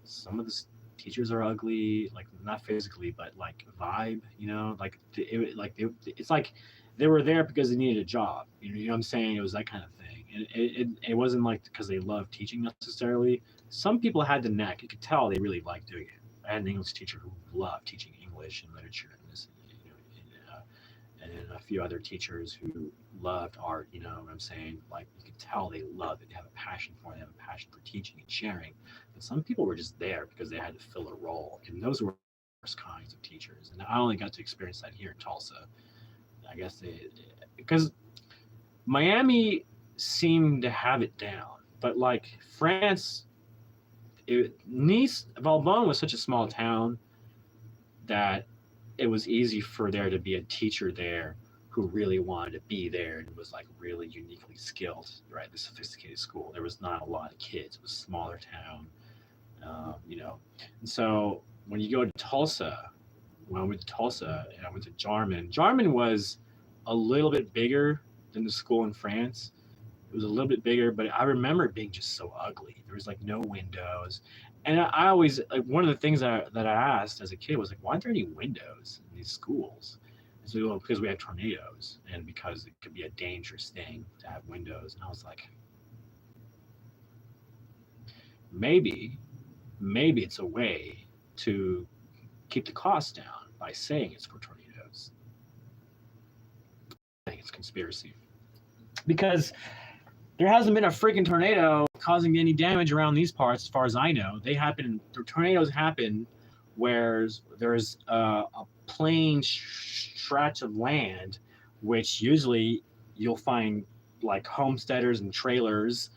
Some of the teachers are ugly, like not physically, but like vibe. It's like they were there because they needed a job. You know what I'm saying? It was that kind of thing, and it wasn't like because they loved teaching necessarily. Some people had the knack. You could tell they really liked doing it. I had an English teacher who loved teaching English and literature and this, and a few other teachers who loved art. You know what I'm saying? Like you could tell they love it. They have a passion for it. They have a passion for teaching and sharing. But some people were just there because they had to fill a role, and those were the worst kinds of teachers. And I only got to experience that here in Tulsa. I guess because Miami seemed to have it down, but like France, Nice, Valbonne was such a small town that it was easy for there to be a teacher there who really wanted to be there and was like really uniquely skilled, right? The sophisticated school. There was not a lot of kids. It was a smaller town, you know. And so when you go to Tulsa, when I went to Tulsa and I went to Jarman was a little bit bigger than the school in France. It was a little bit bigger, but I remember it being just so ugly. There was like no windows, and I always like one of the things that I asked as a kid was like, why aren't there any windows in these schools? And so well, because we had tornadoes, and because it could be a dangerous thing to have windows. And I was like, maybe, maybe it's a way to keep the cost down by saying it's for tornadoes. I think it's conspiracy because there hasn't been a freaking tornado causing any damage around these parts, as far as I know. The tornadoes happen where there's a plain stretch of land, which usually you'll find like homesteaders and trailers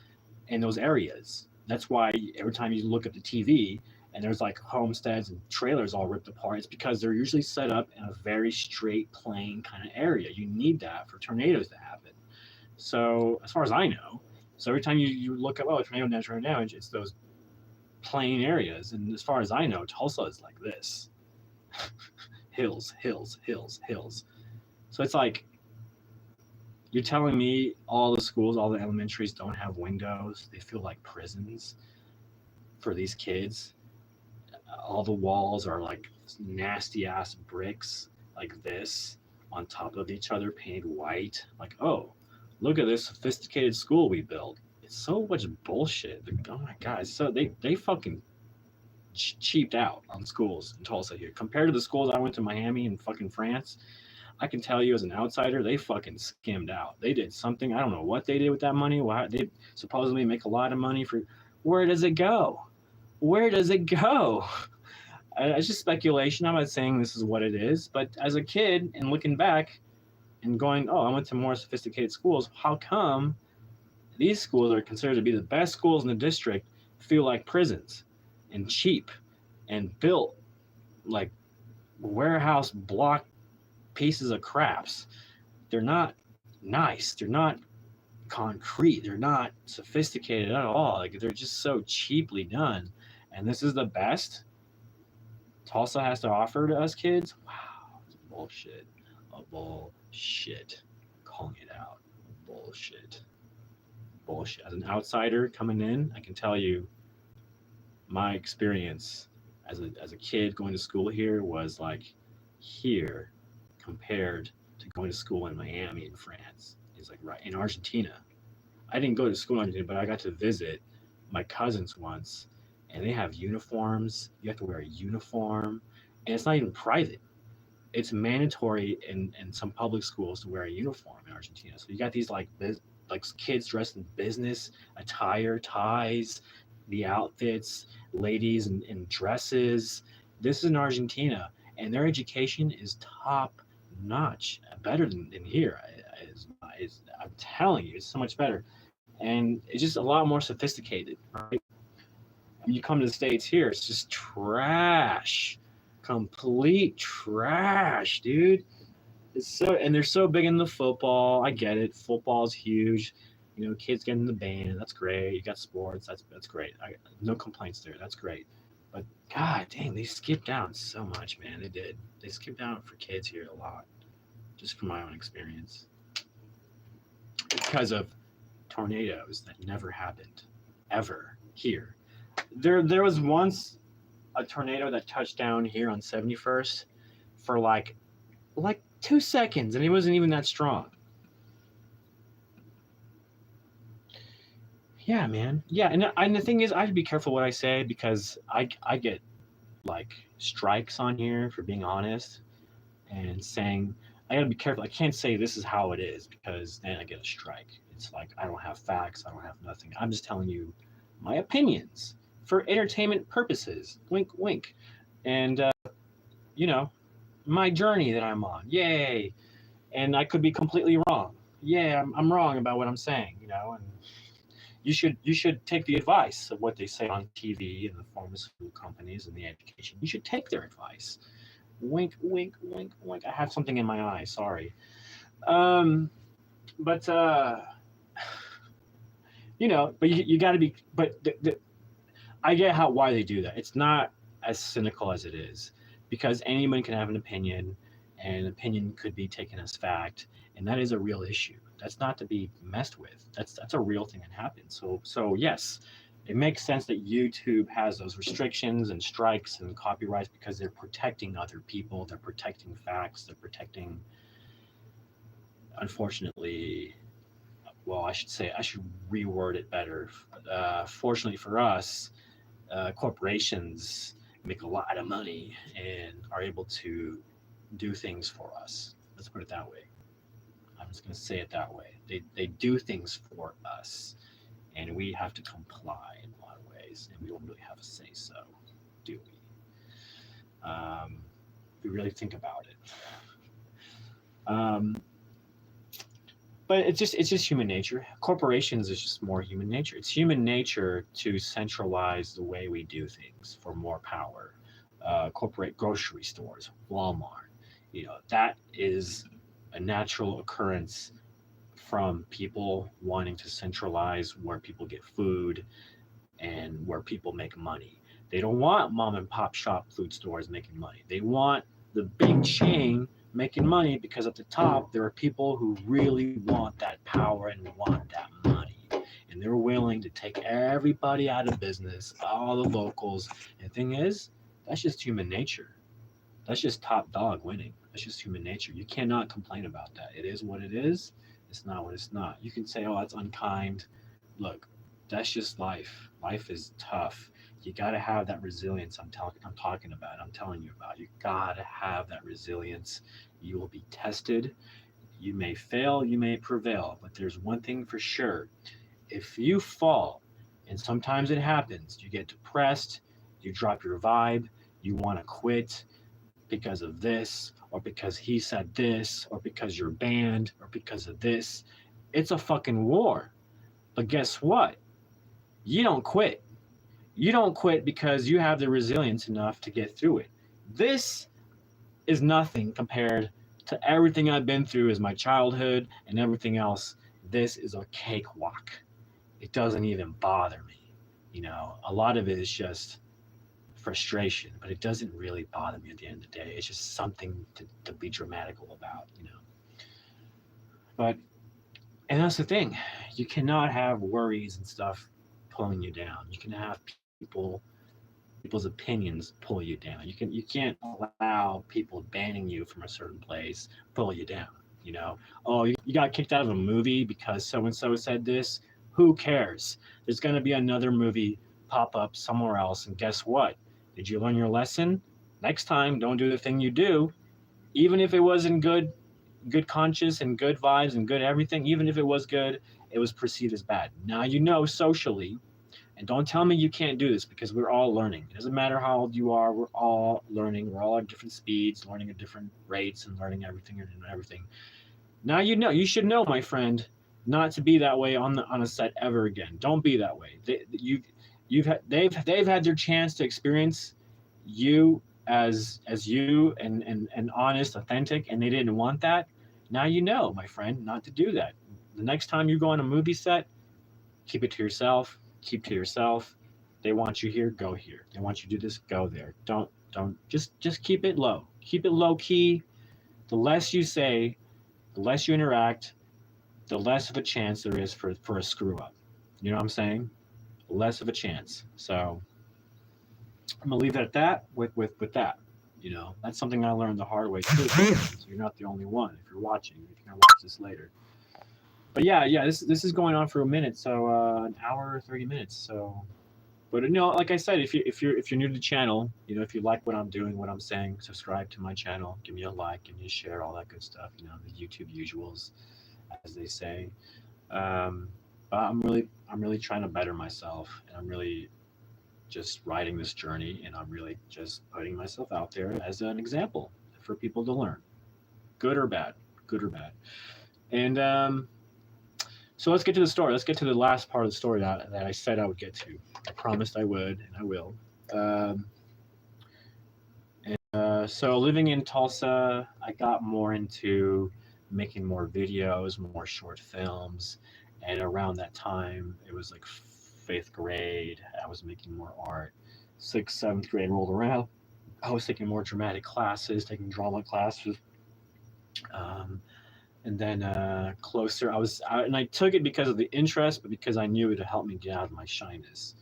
in those areas. That's why every time you look at the TV and there's like homesteads and trailers all ripped apart, it's because they're usually set up in a very straight, plain kind of area. You need that for tornadoes to happen. So as far as I know, so every time you look at tornado damage, it's those plain areas. And as far as I know, Tulsa is like this: hills, hills, hills, hills. So it's like you're telling me all the schools, all the elementaries don't have windows. They feel like prisons for these kids. All the walls are like nasty ass bricks like this on top of each other, painted white. Like, oh, look at this sophisticated school we built. It's so much bullshit. Oh my god, so they fucking cheaped out on schools in Tulsa here compared to the schools I went to Miami and fucking France. I can tell you as an outsider, they fucking skimmed out. They did something. I don't know what they did with that money. Why they supposedly make a lot of money for. Where does it go? Where does it go? It's just speculation. I'm not saying this is what it is, but as a kid and looking back and going, oh, I went to more sophisticated schools. How come these schools are considered to be the best schools in the district feel like prisons and cheap and built like warehouse block pieces of craps? They're not nice. They're not concrete. They're not sophisticated at all. Like they're just so cheaply done. And this is the best Tulsa has to offer to us kids. Wow, it's bullshit. A bullshit. Calling it out. Bullshit. Bullshit. As an outsider coming in, I can tell you my experience as a kid going to school here was like here compared to going to school in Miami in France. It's like right in Argentina. I didn't go to school in Argentina, but I got to visit my cousins once, and they have uniforms. You have to wear a uniform, and it's not even private. It's mandatory in some public schools to wear a uniform in Argentina. So you got these like kids dressed in business attire, ties, the outfits, ladies in dresses. This is in Argentina, and their education is top notch, better than here. I'm telling you, it's so much better, and it's just a lot more sophisticated. Right? When you come to the States here, it's just trash, complete trash, dude. It's so, and they're so big in the football. I get it. Football's huge. You know, kids getting the band. That's great. You got sports. That's great. No complaints there. That's great. But god dang, they skipped out so much, man. They did. They skipped out for kids here a lot, just from my own experience, because of tornadoes that never happened ever here. There was once a tornado that touched down here on 71st for like 2 seconds, and it wasn't even that strong. Yeah, man. Yeah, and the thing is, I have to be careful what I say because I get like strikes on here for being honest and saying I gotta be careful. I can't say this is how it is because then I get a strike. It's like I don't have facts. I don't have nothing. I'm just telling you my opinions for entertainment purposes. Wink, wink. And you know, my journey that I'm on. Yay! And I could be completely wrong. Yeah, I'm wrong about what I'm saying. You know, and you should take the advice of what they say on TV and the pharmaceutical companies and the education. You should take their advice. Wink, wink, wink, wink. I have something in my eye. Sorry. But you know, but you got to be. But I get why they do that. It's not as cynical as it is because anyone can have an opinion, and an opinion could be taken as fact, and that is a real issue. That's not to be messed with. That's a real thing that happens. So yes, it makes sense that YouTube has those restrictions and strikes and copyrights because they're protecting other people. They're protecting facts. They're protecting. Unfortunately, well, I should reword it better. Fortunately for us, corporations make a lot of money and are able to do things for us. Let's put it that way. I'm just going to say it that way. They do things for us, and we have to comply in a lot of ways, and we don't really have a say so, do we? If we really think about it. But it's just human nature. Corporations is just more human nature. It's human nature to centralize the way we do things for more power. Corporate grocery stores, Walmart, you know, that is a natural occurrence from people wanting to centralize where people get food and where people make money. They don't want mom and pop shop food stores making money. They want the big chain making money because at the top there are people who really want that power and want that money. And they're willing to take everybody out of business, all the locals. And the thing is, that's just human nature. That's just top dog winning. That's just human nature. You cannot complain about that. It is what it is. It's not what it's not. You can say, oh, that's unkind. Look, that's just life. Life is tough. You got to have that resilience I'm talking about. I'm telling you about. You got to have that resilience. You will be tested. You may fail, you may prevail, but there's one thing for sure. If you fall, and sometimes it happens, you get depressed, you drop your vibe, you want to quit because of this, or because he said this, or because you're banned, or because of this. It's a fucking war. But guess what? You don't quit. You don't quit because you have the resilience enough to get through it. This is nothing compared to everything I've been through as my childhood and everything else. This is a cakewalk. It doesn't even bother me. A lot of it is just frustration, but it doesn't really bother me at the end of the day. It's just something to be dramatical about. But, and that's the thing, you cannot have worries and stuff pulling you down. You can have people's opinions pull you down. You can't allow people banning you from a certain place pull you down. Oh, you got kicked out of a movie because so and so said this. Who cares? There's going to be another movie pop up somewhere else, and guess what? Did you learn your lesson? Next time, don't do the thing you do, even if it wasn't good conscience and good vibes and good everything. Even if it was good, it was perceived as bad. Now you know socially. And don't tell me you can't do this, because we're all learning. It doesn't matter how old you are. We're all learning. We're all at different speeds, learning at different rates, and learning everything and everything. Now you should know, my friend, not to be that way on a set ever again. Don't be that way. They've had their chance to experience you as you and honest, authentic, and they didn't want that. Now you know, my friend, not to do that. The next time you go on a movie set, keep it to yourself. Keep to yourself. They want you here, go here. They want you to do this, go there. Don't just keep it low. Keep it low key. The less you say, the less you interact, the less of a chance there is for a screw up. You know what I'm saying? Less of a chance. So I'm gonna leave it at that with that. That's something I learned the hard way too. So you're not the only one. If you're watching, if you're gonna watch this later. But yeah, this is going on for a minute, so an hour, 30 minutes. So, but like I said, if you're new to the channel, if you like what I'm doing, what I'm saying, subscribe to my channel, give me a like, give me a share, all that good stuff. The YouTube usuals, as they say. But I'm really trying to better myself, and I'm really just riding this journey, and I'm really just putting myself out there as an example for people to learn, good or bad, and so let's get to the story. Let's get to the last part of the story that I said I would get to. I promised I would, and I will. So living in Tulsa, I got more into making more videos, more short films. And around that time, it was like 5th grade. I was making more art. 6th, 7th grade rolled around. I was taking more dramatic classes, taking drama classes. And then closer, and I took it because of the interest, but because I knew it would help me get out of my shyness.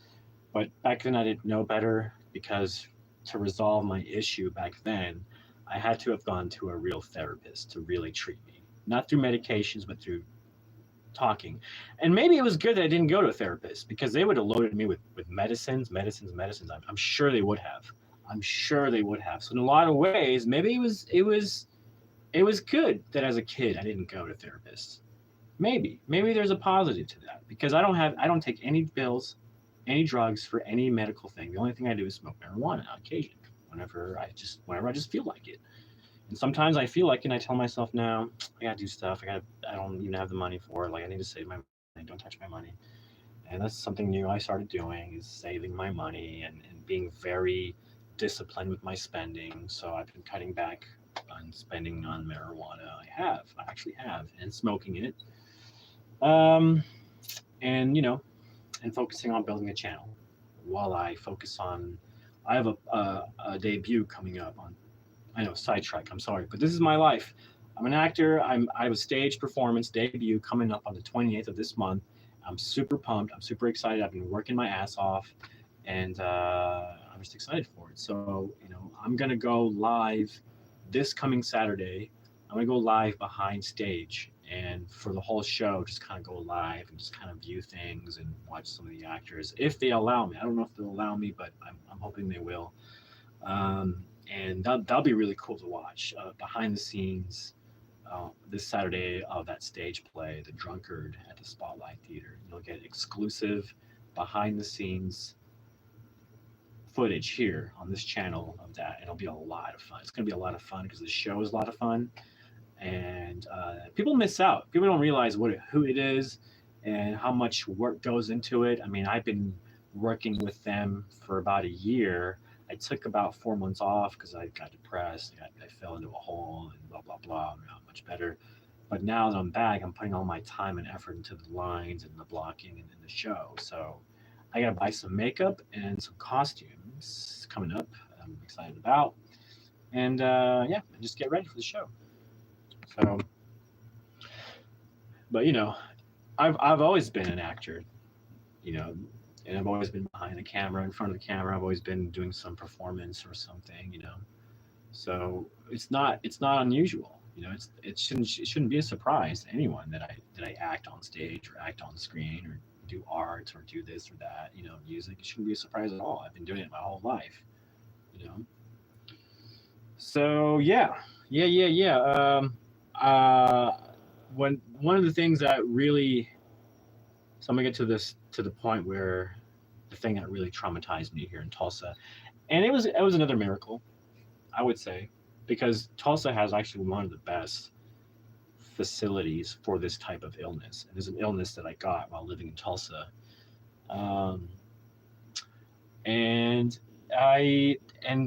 But back then I didn't know better, because to resolve my issue back then, I had to have gone to a real therapist to really treat me. Not through medications, but through talking. And maybe it was good that I didn't go to a therapist, because they would have loaded me with medicines. I'm sure they would have. So in a lot of ways, maybe it was good that as a kid I didn't go to therapists. Maybe there's a positive to that, because I don't take any pills, any drugs for any medical thing. The only thing I do is smoke marijuana on occasion, whenever I just feel like it. And sometimes I feel like it, and I tell myself, no, I gotta do stuff. I don't even have the money for it. Like, I need to save my money. Don't touch my money. And that's something new I started doing, is saving my money and being very disciplined with my spending. So I've been cutting back on spending on marijuana. I actually have, and smoking it. And and focusing on building a channel while I focus on. I have a debut coming up on. I know, sidetrack. I'm sorry, but this is my life. I'm an actor. I have a stage performance debut coming up on the 28th of this month. I'm super pumped. I'm super excited. I've been working my ass off, and I'm just excited for it. So, I'm going to go live this coming Saturday. I'm going to go live behind stage, and for the whole show, just kind of go live and just kind of view things and watch some of the actors if they allow me. I don't know if they'll allow me, but I'm hoping they will. And that'll be really cool to watch behind the scenes this Saturday of that stage play, The Drunkard, at the Spotlight Theater. You'll get exclusive behind the scenes footage here on this channel of that, and it'll be a lot of fun. It's going to be a lot of fun because the show is a lot of fun, and people miss out. People don't realize who it is and how much work goes into it. I mean, I've been working with them for about a year. I took about 4 months off because I got depressed. I fell into a hole and blah, blah, blah. I'm not much better. But now that I'm back, I'm putting all my time and effort into the lines and the blocking and the show. So I got to buy some makeup and some costumes coming up. I'm excited about. And yeah, just get ready for the show. So, but I've always been an actor, and I've always been behind the camera, in front of the camera. I've always been doing some performance or something, So it's not unusual, it shouldn't be a surprise to anyone that I act on stage or act on screen or do art or do this or that, music. It shouldn't be a surprise at all. I've been doing it my whole life, So yeah. When one of the things that really, so I'm gonna get to the point where the thing that really traumatized me here in Tulsa, and it was another miracle, I would say, because Tulsa has actually one of the best facilities for this type of illness. It is an illness that I got while living in Tulsa, and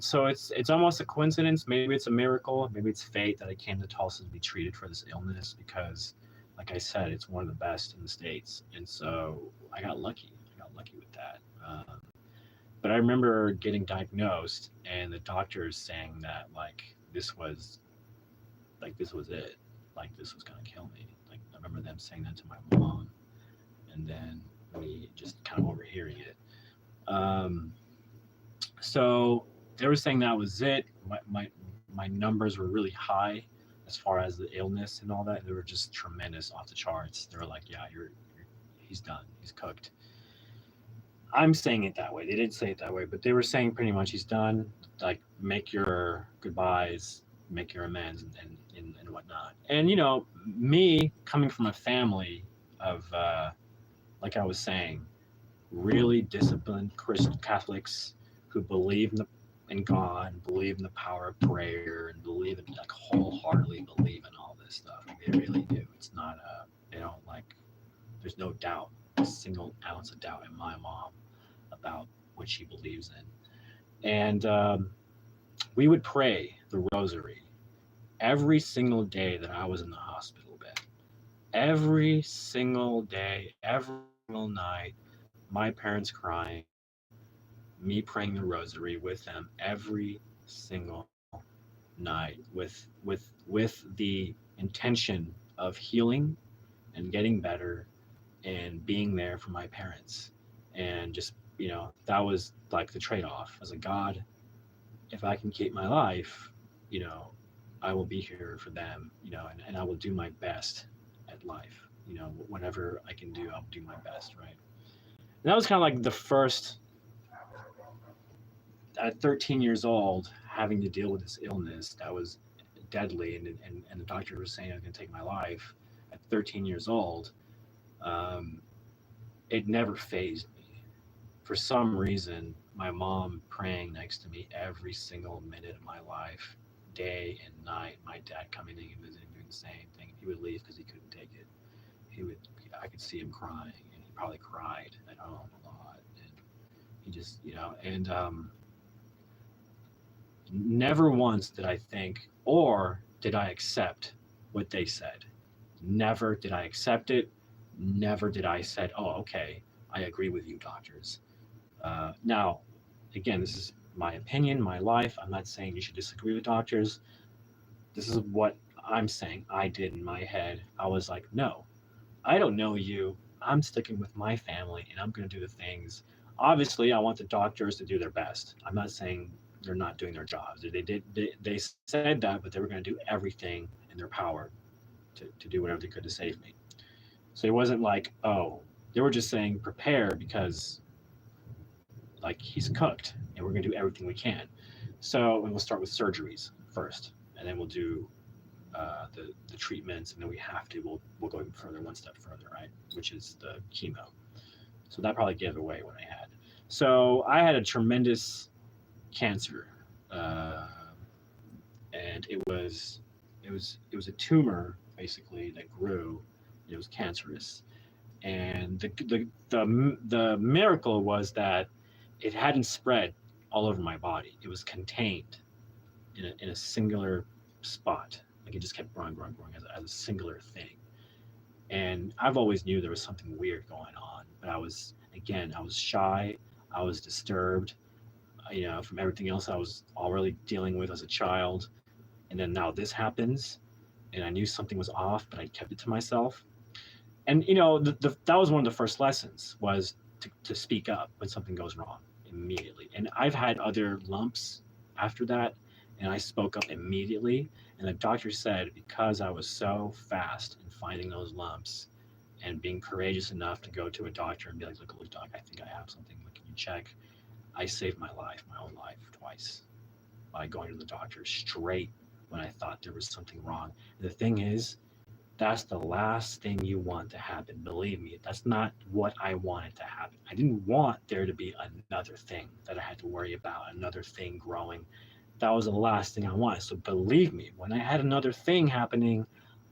so it's almost a coincidence. Maybe it's a miracle. Maybe it's fate that I came to Tulsa to be treated for this illness because, like I said, it's one of the best in the States. And so I got lucky. With that. But I remember getting diagnosed and the doctors saying that this was it. This was going to kill me. I remember them saying that to my mom, and then me just kind of overhearing it. So they were saying that was it. My numbers were really high as far as the illness and all that. They were just tremendous, off the charts. They were like, yeah, he's done. He's cooked. I'm saying it that way. They didn't say it that way, but they were saying pretty much he's done. Make your goodbyes, make your amends, and whatnot. And me coming from a family of, like I was saying, really disciplined Christian Catholics who believe in God, believe in the power of prayer, and believe in wholeheartedly believe in all this stuff. They really do. It's not they don't there's no doubt, a single ounce of doubt in my mom about what she believes in. And we would pray the rosary every single day that I was in the hospital bed. Every single day, every single night, my parents crying, me praying the rosary with them every single night with the intention of healing and getting better and being there for my parents. And just, that was the trade-off. I was like, God, if I can keep my life, I will be here for them, and I will do my best at life. Whatever I can do, I'll do my best, right? And that was kind of the first, at 13 years old, having to deal with this illness that was deadly, and the doctor was saying I was going to take my life at 13 years old. It never fazed me. For some reason, my mom praying next to me every single minute of my life, day and night, my dad coming in and visiting, doing the same thing. He would leave because he couldn't take it. I could see him crying, and he probably cried at home a lot. And he just, and never once did I think, or did I accept what they said. Never did I accept it. Never did I said, oh, okay, I agree with you, doctors. Now, again, this is my opinion, my life. I'm not saying you should disagree with doctors. This is what I'm saying I did in my head. I was like, no, I don't know you. I'm sticking with my family, and I'm going to do the things Obviously, I want the doctors to do their best. I'm not saying they're not doing their jobs. They said that, but they were going to do everything in their power to do whatever they could to save me. So it wasn't like, oh, they were just saying prepare because like he's cooked and we're going to do everything we can. So we'll start with surgeries first, and then we'll do the treatments, and then we'll go even further, one step further, right? Which is the chemo. So that probably gave away what I had. So I had a tremendous cancer, uh, and it was a tumor basically that grew. It was cancerous, and the miracle was that it hadn't spread all over my body. It was contained in a singular spot. Like it just kept growing as a singular thing. And I've always knew there was something weird going on, but I was shy, I was disturbed, from everything else I was already dealing with as a child. And then now this happens, and I knew something was off, but I kept it to myself. And that was one of the first lessons was to speak up when something goes wrong immediately. And I've had other lumps after that, and I spoke up immediately. And the doctor said because I was so fast in finding those lumps and being courageous enough to go to a doctor and be like, look, doc, I think I have something. Look, can you check? I saved my life, my own life, twice by going to the doctor straight when I thought there was something wrong. And the thing is, that's the last thing you want to happen. Believe me, that's not what I wanted to happen. I didn't want there to be another thing that I had to worry about, another thing growing. That was the last thing I wanted. So believe me, when I had another thing happening,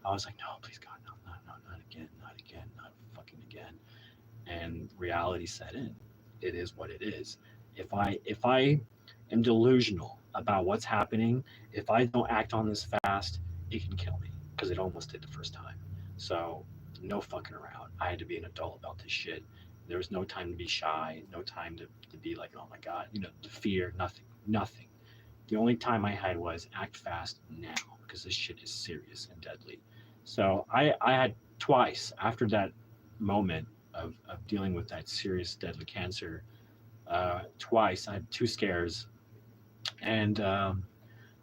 I was like, no, please God, no, not again, not fucking again. And reality set in. It is what it is. If I am delusional about what's happening, if I don't act on this fast, it can kill me because it almost did the first time. So no fucking around. I had to be an adult about this shit. There was no time to be shy, no time to be like, oh my God, the fear, nothing. The only time I had was act fast now because this shit is serious and deadly. So I had twice after that moment of dealing with that serious deadly cancer, twice I had two scares. And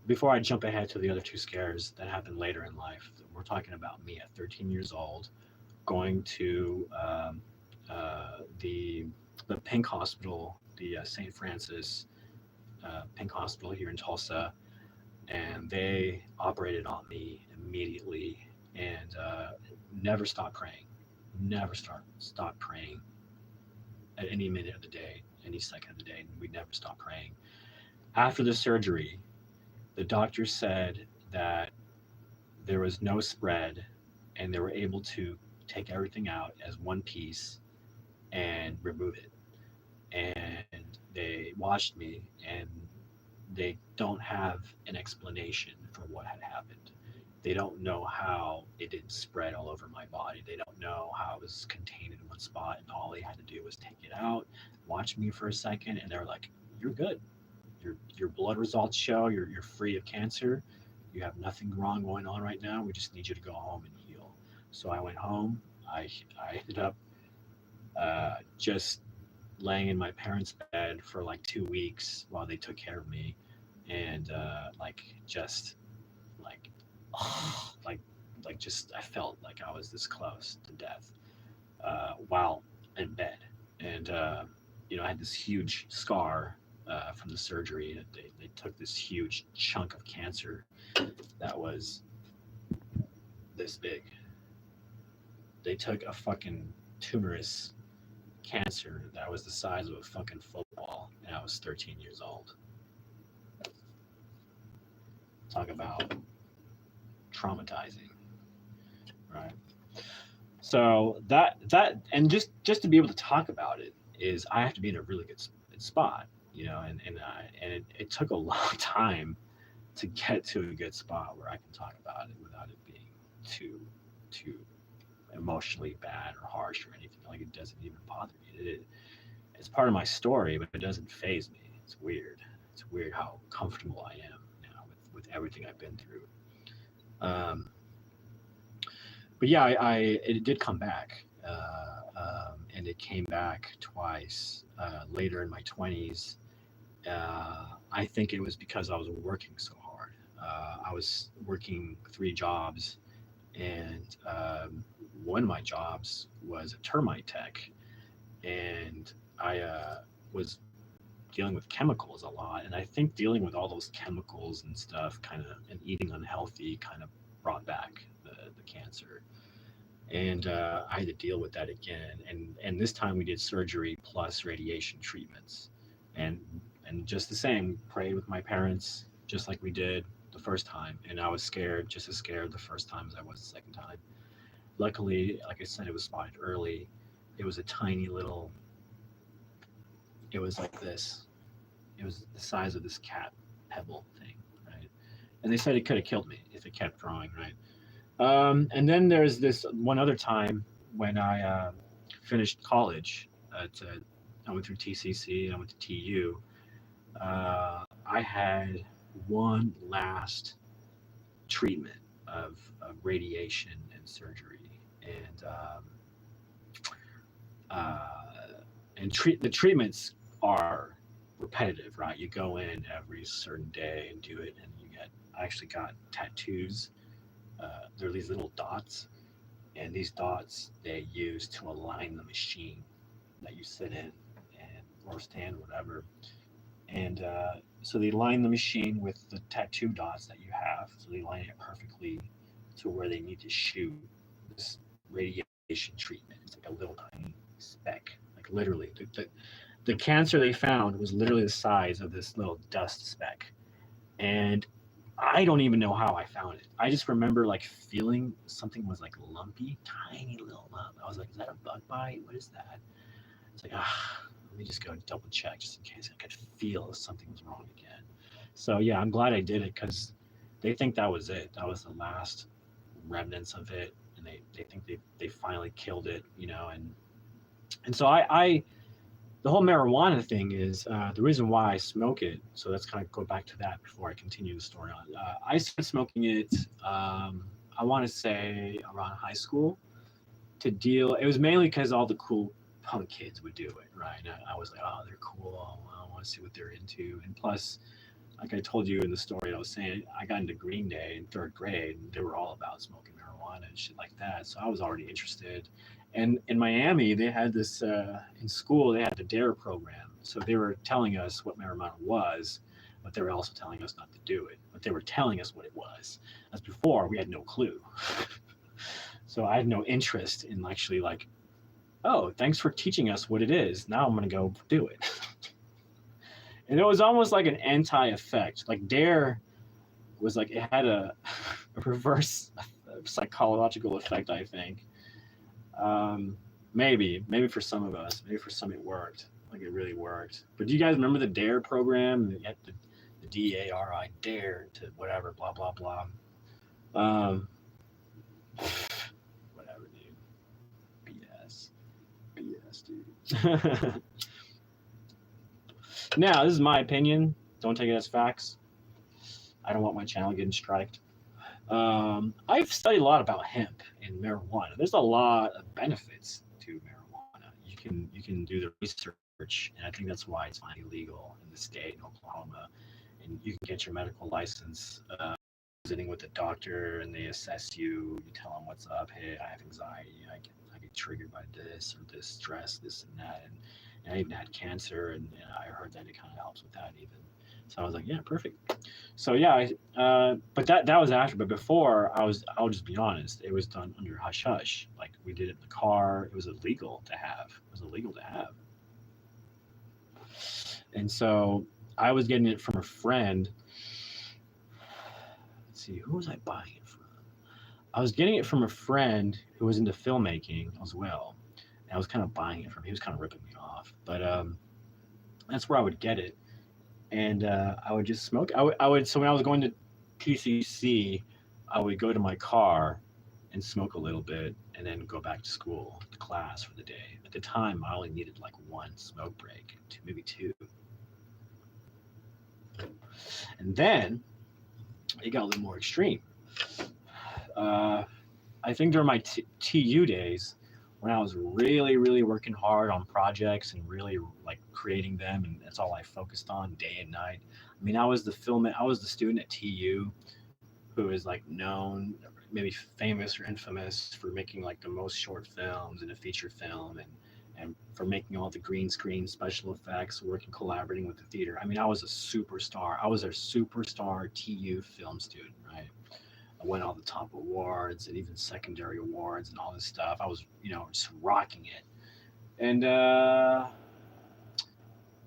before I jump ahead to the other two scares that happened later in life, we're talking about me at 13 years old going to the Pink Hospital, the St. Francis Pink Hospital here in Tulsa, and they operated on me immediately and never stopped praying, never stop praying at any minute of the day, any second of the day. We never stopped praying. After the surgery, the doctor said that there was no spread and they were able to take everything out as one piece and remove it. And they watched me and they don't have an explanation for what had happened. They don't know how it didn't spread all over my body. They don't know how it was contained in one spot. And all they had to do was take it out, watch me for a second, and they're like, you're good. Your blood results show you're free of cancer. You have nothing wrong going on right now. We just need you to go home and heal. So I went home. I ended up just laying in my parents' bed for like 2 weeks while they took care of me, and just like like just I felt like I was this close to death while in bed, and I had this huge scar from the surgery. They took this huge chunk of cancer that was this big. They took a fucking tumorous cancer that was the size of a fucking football, and I was 13 years old. Talk about traumatizing, right? So and just to be able to talk about it is I have to be in a really good spot, and it took a long time to get to a good spot where I can talk about it without it being too emotionally bad or harsh or anything. Like it doesn't even bother me. It's part of my story, but it doesn't faze me. It's weird. It's weird how comfortable I am now with everything I've been through. But yeah, it did come back, and it came back twice later in my 20s. I think it was because I was working so hard. I was working 3 jobs, and one of my jobs was a termite tech, and I was dealing with chemicals a lot. And I think dealing with all those chemicals and stuff, kind of, and eating unhealthy, kind of brought back the cancer. And I had to deal with that again. And this time we did surgery plus radiation treatments, and and just the same, prayed with my parents just like we did the first time. And I was scared, just as scared the first time as I was the second time. Luckily, like I said, it was spotted early. It was a tiny little. It was like this. It was the size of this cat pebble thing, right? And they said it could have killed me if it kept growing, right? And then there's this one other time when I finished college. I went through TCC. I went to TU. I had one last treatment of radiation and surgery, and uh, the treatments are repetitive, right? You go in every certain day and do it, and you get. I actually got tattoos. They're these little dots, and these dots they use to align the machine that you sit in and or stand, whatever. And so they line the machine with the tattoo dots that you have. So they line it perfectly to where they need to shoot this radiation treatment. It's like a little tiny speck, like literally. The cancer they found was literally the size of this little dust speck. And I don't even know how I found it. I just remember like feeling something was like lumpy, tiny little lump. I was like, is that a bug bite? What is that? It's like, let me just go double check just in case I could feel if something was wrong again. So yeah, I'm glad I did it because they think that was it. That was the last remnants of it, and they think they finally killed it, and so I the whole marijuana thing is the reason why I smoke it. So let's kind of go back to that before I continue the story on. I started smoking it. I want to say around high school to deal. It was mainly because all the cool punk kids would do it, right? And I was like, oh, they're cool. I want to see what they're into. And plus, like I told you in the story, I was saying I got into Green Day in 3rd grade, and they were all about smoking marijuana and shit like that. So I was already interested. And in Miami, they had this in school. They had the Dare program, so they were telling us what marijuana was, but they were also telling us not to do it. But they were telling us what it was. As before, we had no clue. So I had no interest in actually like, oh, thanks for teaching us what it is. Now I'm gonna go do it. And it was almost like an anti-effect. Like Dare was like it had a reverse psychological effect, I think. Maybe for some of us, maybe for some it worked. Like it really worked. But do you guys remember the Dare program? You had the DARI Dare to whatever, blah blah blah. Um, whatever, dude. BS, dude. Now, this is my opinion. Don't take it as facts. I don't want my channel getting striked. I've studied a lot about hemp and marijuana. There's a lot of benefits to marijuana. You can do the research, and I think that's why it's finally legal in the state in Oklahoma. And you can get your medical license visiting with a doctor, and they assess you. You tell them what's up. Hey, I have anxiety. I get triggered by this or this stress, this and that, and I even had cancer, and I heard that it kind of helps with that even. So I was like, yeah, perfect. So yeah, but that was after. But before, I'll just be honest, it was done under hush hush. Like we did it in the car. It was illegal to have. It was illegal to have. And so I was getting it from a friend. Let's see, who was I buying it from? I was getting it from a friend who was into filmmaking as well. And I was kind of buying it from. He was kind of ripping me off, but that's where I would get it. And I would just smoke. I would. So when I was going to TCC, I would go to my car and smoke a little bit, and then go back to school, to class for the day. At the time, I only needed like one smoke break, maybe two. And then it got a little more extreme. I think during my TU days, when I was really, really working hard on projects and really like creating them, and that's all I focused on day and night. I mean, I was the student at TU who is like known, maybe famous or infamous for making like the most short films and a feature film, and for making all the green screen special effects, working collaborating with the theater. I mean, I was a superstar. I was a superstar TU film student, right? I won all the top awards and even secondary awards and all this stuff. I was, just rocking it. And that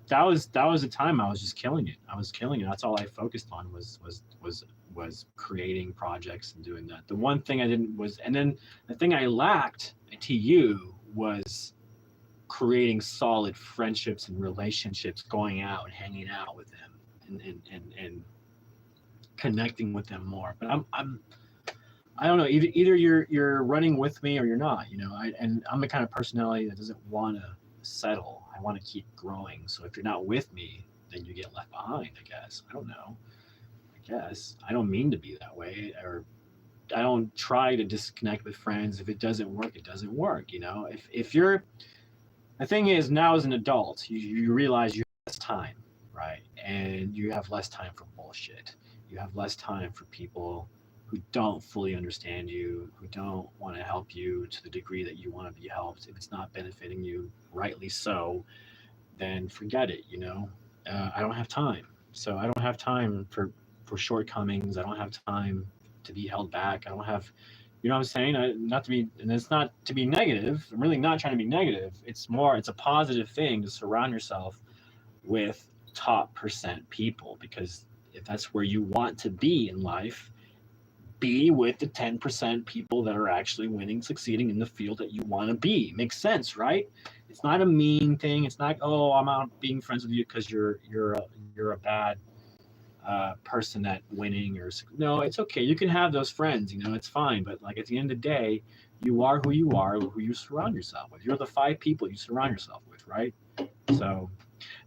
was the time I was just killing it. I was killing it. That's all I focused on was creating projects and doing that. The one thing I didn't was, and then the thing I lacked at TU was creating solid friendships and relationships, going out and hanging out with them, and connecting with them more. But I don't know. Either you're running with me or you're not. And I'm the kind of personality that doesn't want to settle. I want to keep growing. So if you're not with me, then you get left behind. I guess. I don't know. I guess I don't mean to be that way, or I don't try to disconnect with friends. If it doesn't work, it doesn't work. If you're, the thing is, now as an adult, you realize you have less time, right? And you have less time for bullshit. You have less time for people who don't fully understand you, who don't want to help you to the degree that you want to be helped. If it's not benefiting you, rightly so, then forget it. I don't have time. So I don't have time for shortcomings. I don't have time to be held back. I don't have, what I'm saying? Not to be, and it's not to be negative. I'm really not trying to be negative. It's a positive thing to surround yourself with top percent people, because if that's where you want to be in life, be with the 10% people that are actually winning, succeeding in the field that you want to be. Makes sense, right? It's not a mean thing. It's not, oh, I'm out being friends with you because you're a bad person at winning, or no. It's okay. You can have those friends. It's fine. But like at the end of the day, you are who you are, who you surround yourself with. You're the 5 people you surround yourself with, right? So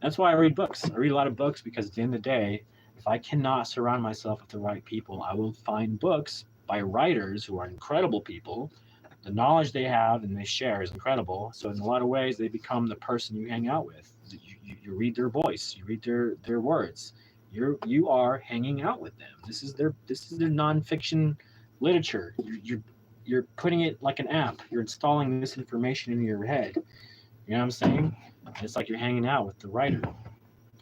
that's why I read books. I read a lot of books because at the end of the day, if I cannot surround myself with the right people, I will find books by writers who are incredible people. The knowledge they have and they share is incredible. So in a lot of ways, they become the person you hang out with. You read their voice, you read their words. You are hanging out with them. This is their nonfiction literature. You're putting it like an app. You're installing this information into your head. You know what I'm saying? It's like you're hanging out with the writer.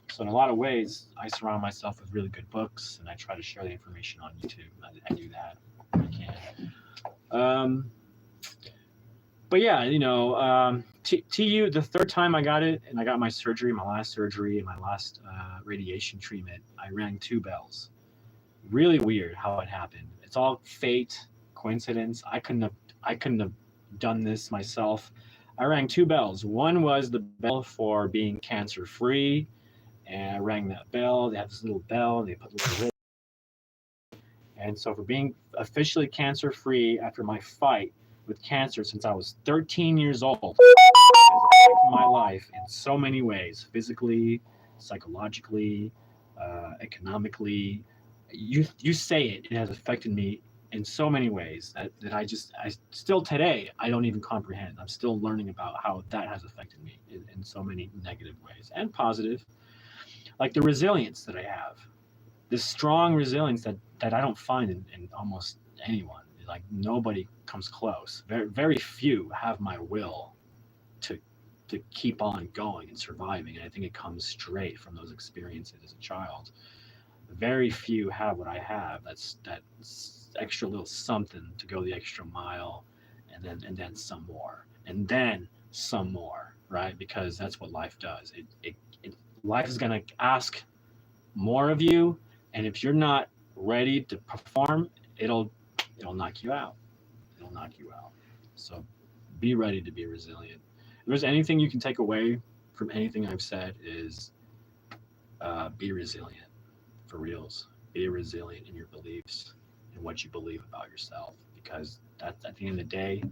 So in a lot of ways, I surround myself with really good books, and I try to share the information on YouTube. I do that when I can. But yeah, TU, the third time I got it, and I got my surgery, my last surgery, and my last radiation treatment, I rang 2 bells. Really weird how it happened. It's all fate, coincidence. I couldn't have done this myself. I rang 2 bells. One was the bell for being cancer free, and I rang that bell. They have this little bell. They put little ribbons. And so for being officially cancer free after my fight with cancer since I was 13 years old, has affected my life in so many ways: physically, psychologically, economically. You say it has affected me in so many ways that I still today, I don't even comprehend. I'm still learning about how that has affected me in so many negative ways and positive, like the resilience that I have, this strong resilience that I don't find in almost anyone. Like nobody comes close. Very few have my will to keep on going and surviving. And I think it comes straight from those experiences as a child. Very few have what I have. That's extra little something to go the extra mile, and then some more, and then some more, right? Because that's what life does. Life is gonna ask more of you, and if you're not ready to perform, it'll knock you out. It'll knock you out. So be ready to be resilient. If there's anything you can take away from anything I've said, is be resilient, for reals. Be resilient in your beliefs and what you believe about yourself, because that's at the end of the day,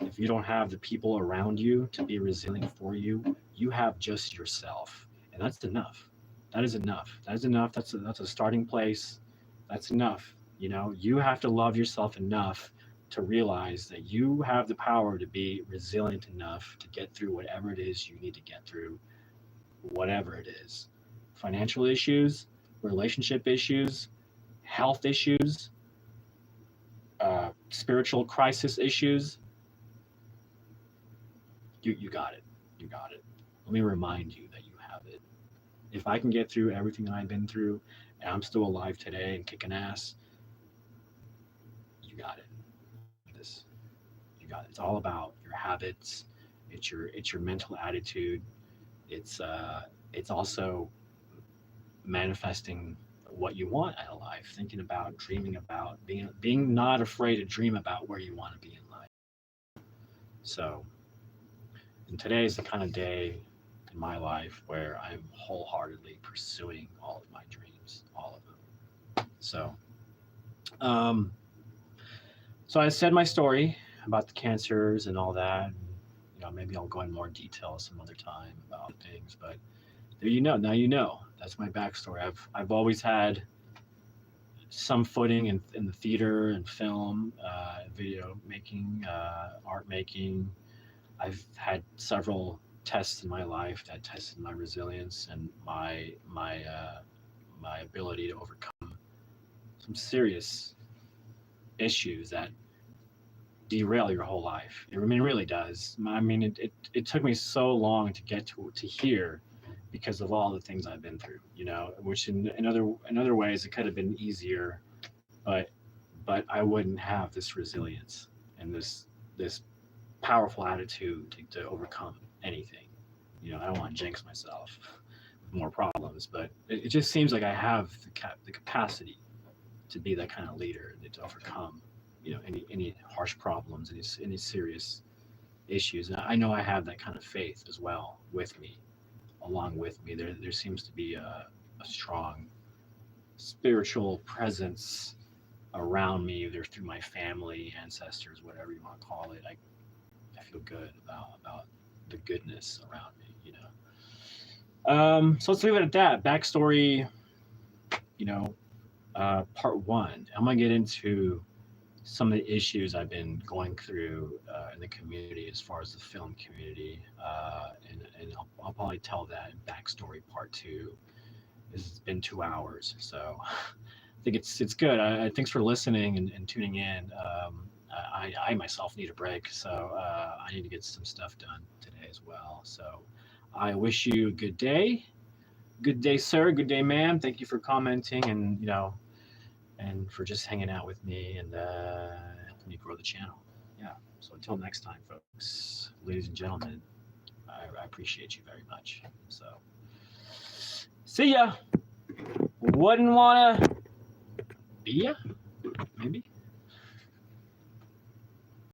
if you don't have the people around you to be resilient for you, you have just yourself, and that's enough. That is enough. That is enough. That's a starting place. That's enough. You have to love yourself enough to realize that you have the power to be resilient enough to get through whatever it is you need to get through, whatever it is. Financial issues, relationship issues, health issues, spiritual crisis issues. You got it. You got it. Let me remind you that you have it. If I can get through everything I've been through and I'm still alive today and kicking ass, you got it. This. You got it. It's all about your habits. It's your mental attitude. It's also manifesting what you want out of life, thinking about, dreaming about, being not afraid to dream about where you want to be in life. So, and today is the kind of day in my life where I'm wholeheartedly pursuing all of my dreams, all of them. Um, so I said my story about the cancers and all that. And, maybe I'll go in more detail some other time about things, but there you know. Now you know. That's my backstory. I've always had some footing in the theater and film, video making, art making. I've had several tests in my life that tested my resilience and my ability to overcome some serious issues that derail your whole life. I mean, it really does. I mean, it took me so long to get to here because of all the things I've been through, which in other ways it could have been easier, but I wouldn't have this resilience and this powerful attitude to overcome anything. I don't want to jinx myself with more problems, but it just seems like I have the capacity to be that kind of leader to overcome, any harsh problems, any serious issues. And I know I have that kind of faith as well with me, along with me. There seems to be a strong spiritual presence around me, either through my family, ancestors, whatever you want to call it. I feel good about the goodness around me, So let's leave it at that. Backstory, part one. I'm gonna get into some of the issues I've been going through in the community as far as the film community, and I'll probably tell that in backstory part two. It's been 2 hours, so I think it's good. Thanks for listening and tuning in. I myself need a break, so I need to get some stuff done today as well. So I wish you a good day. Good day, sir. Good day, ma'am. Thank you for commenting and for just hanging out with me and helping me grow the channel. Yeah. So until next time, folks, ladies and gentlemen, I appreciate you very much. So see ya. Wouldn't wanna be ya, maybe.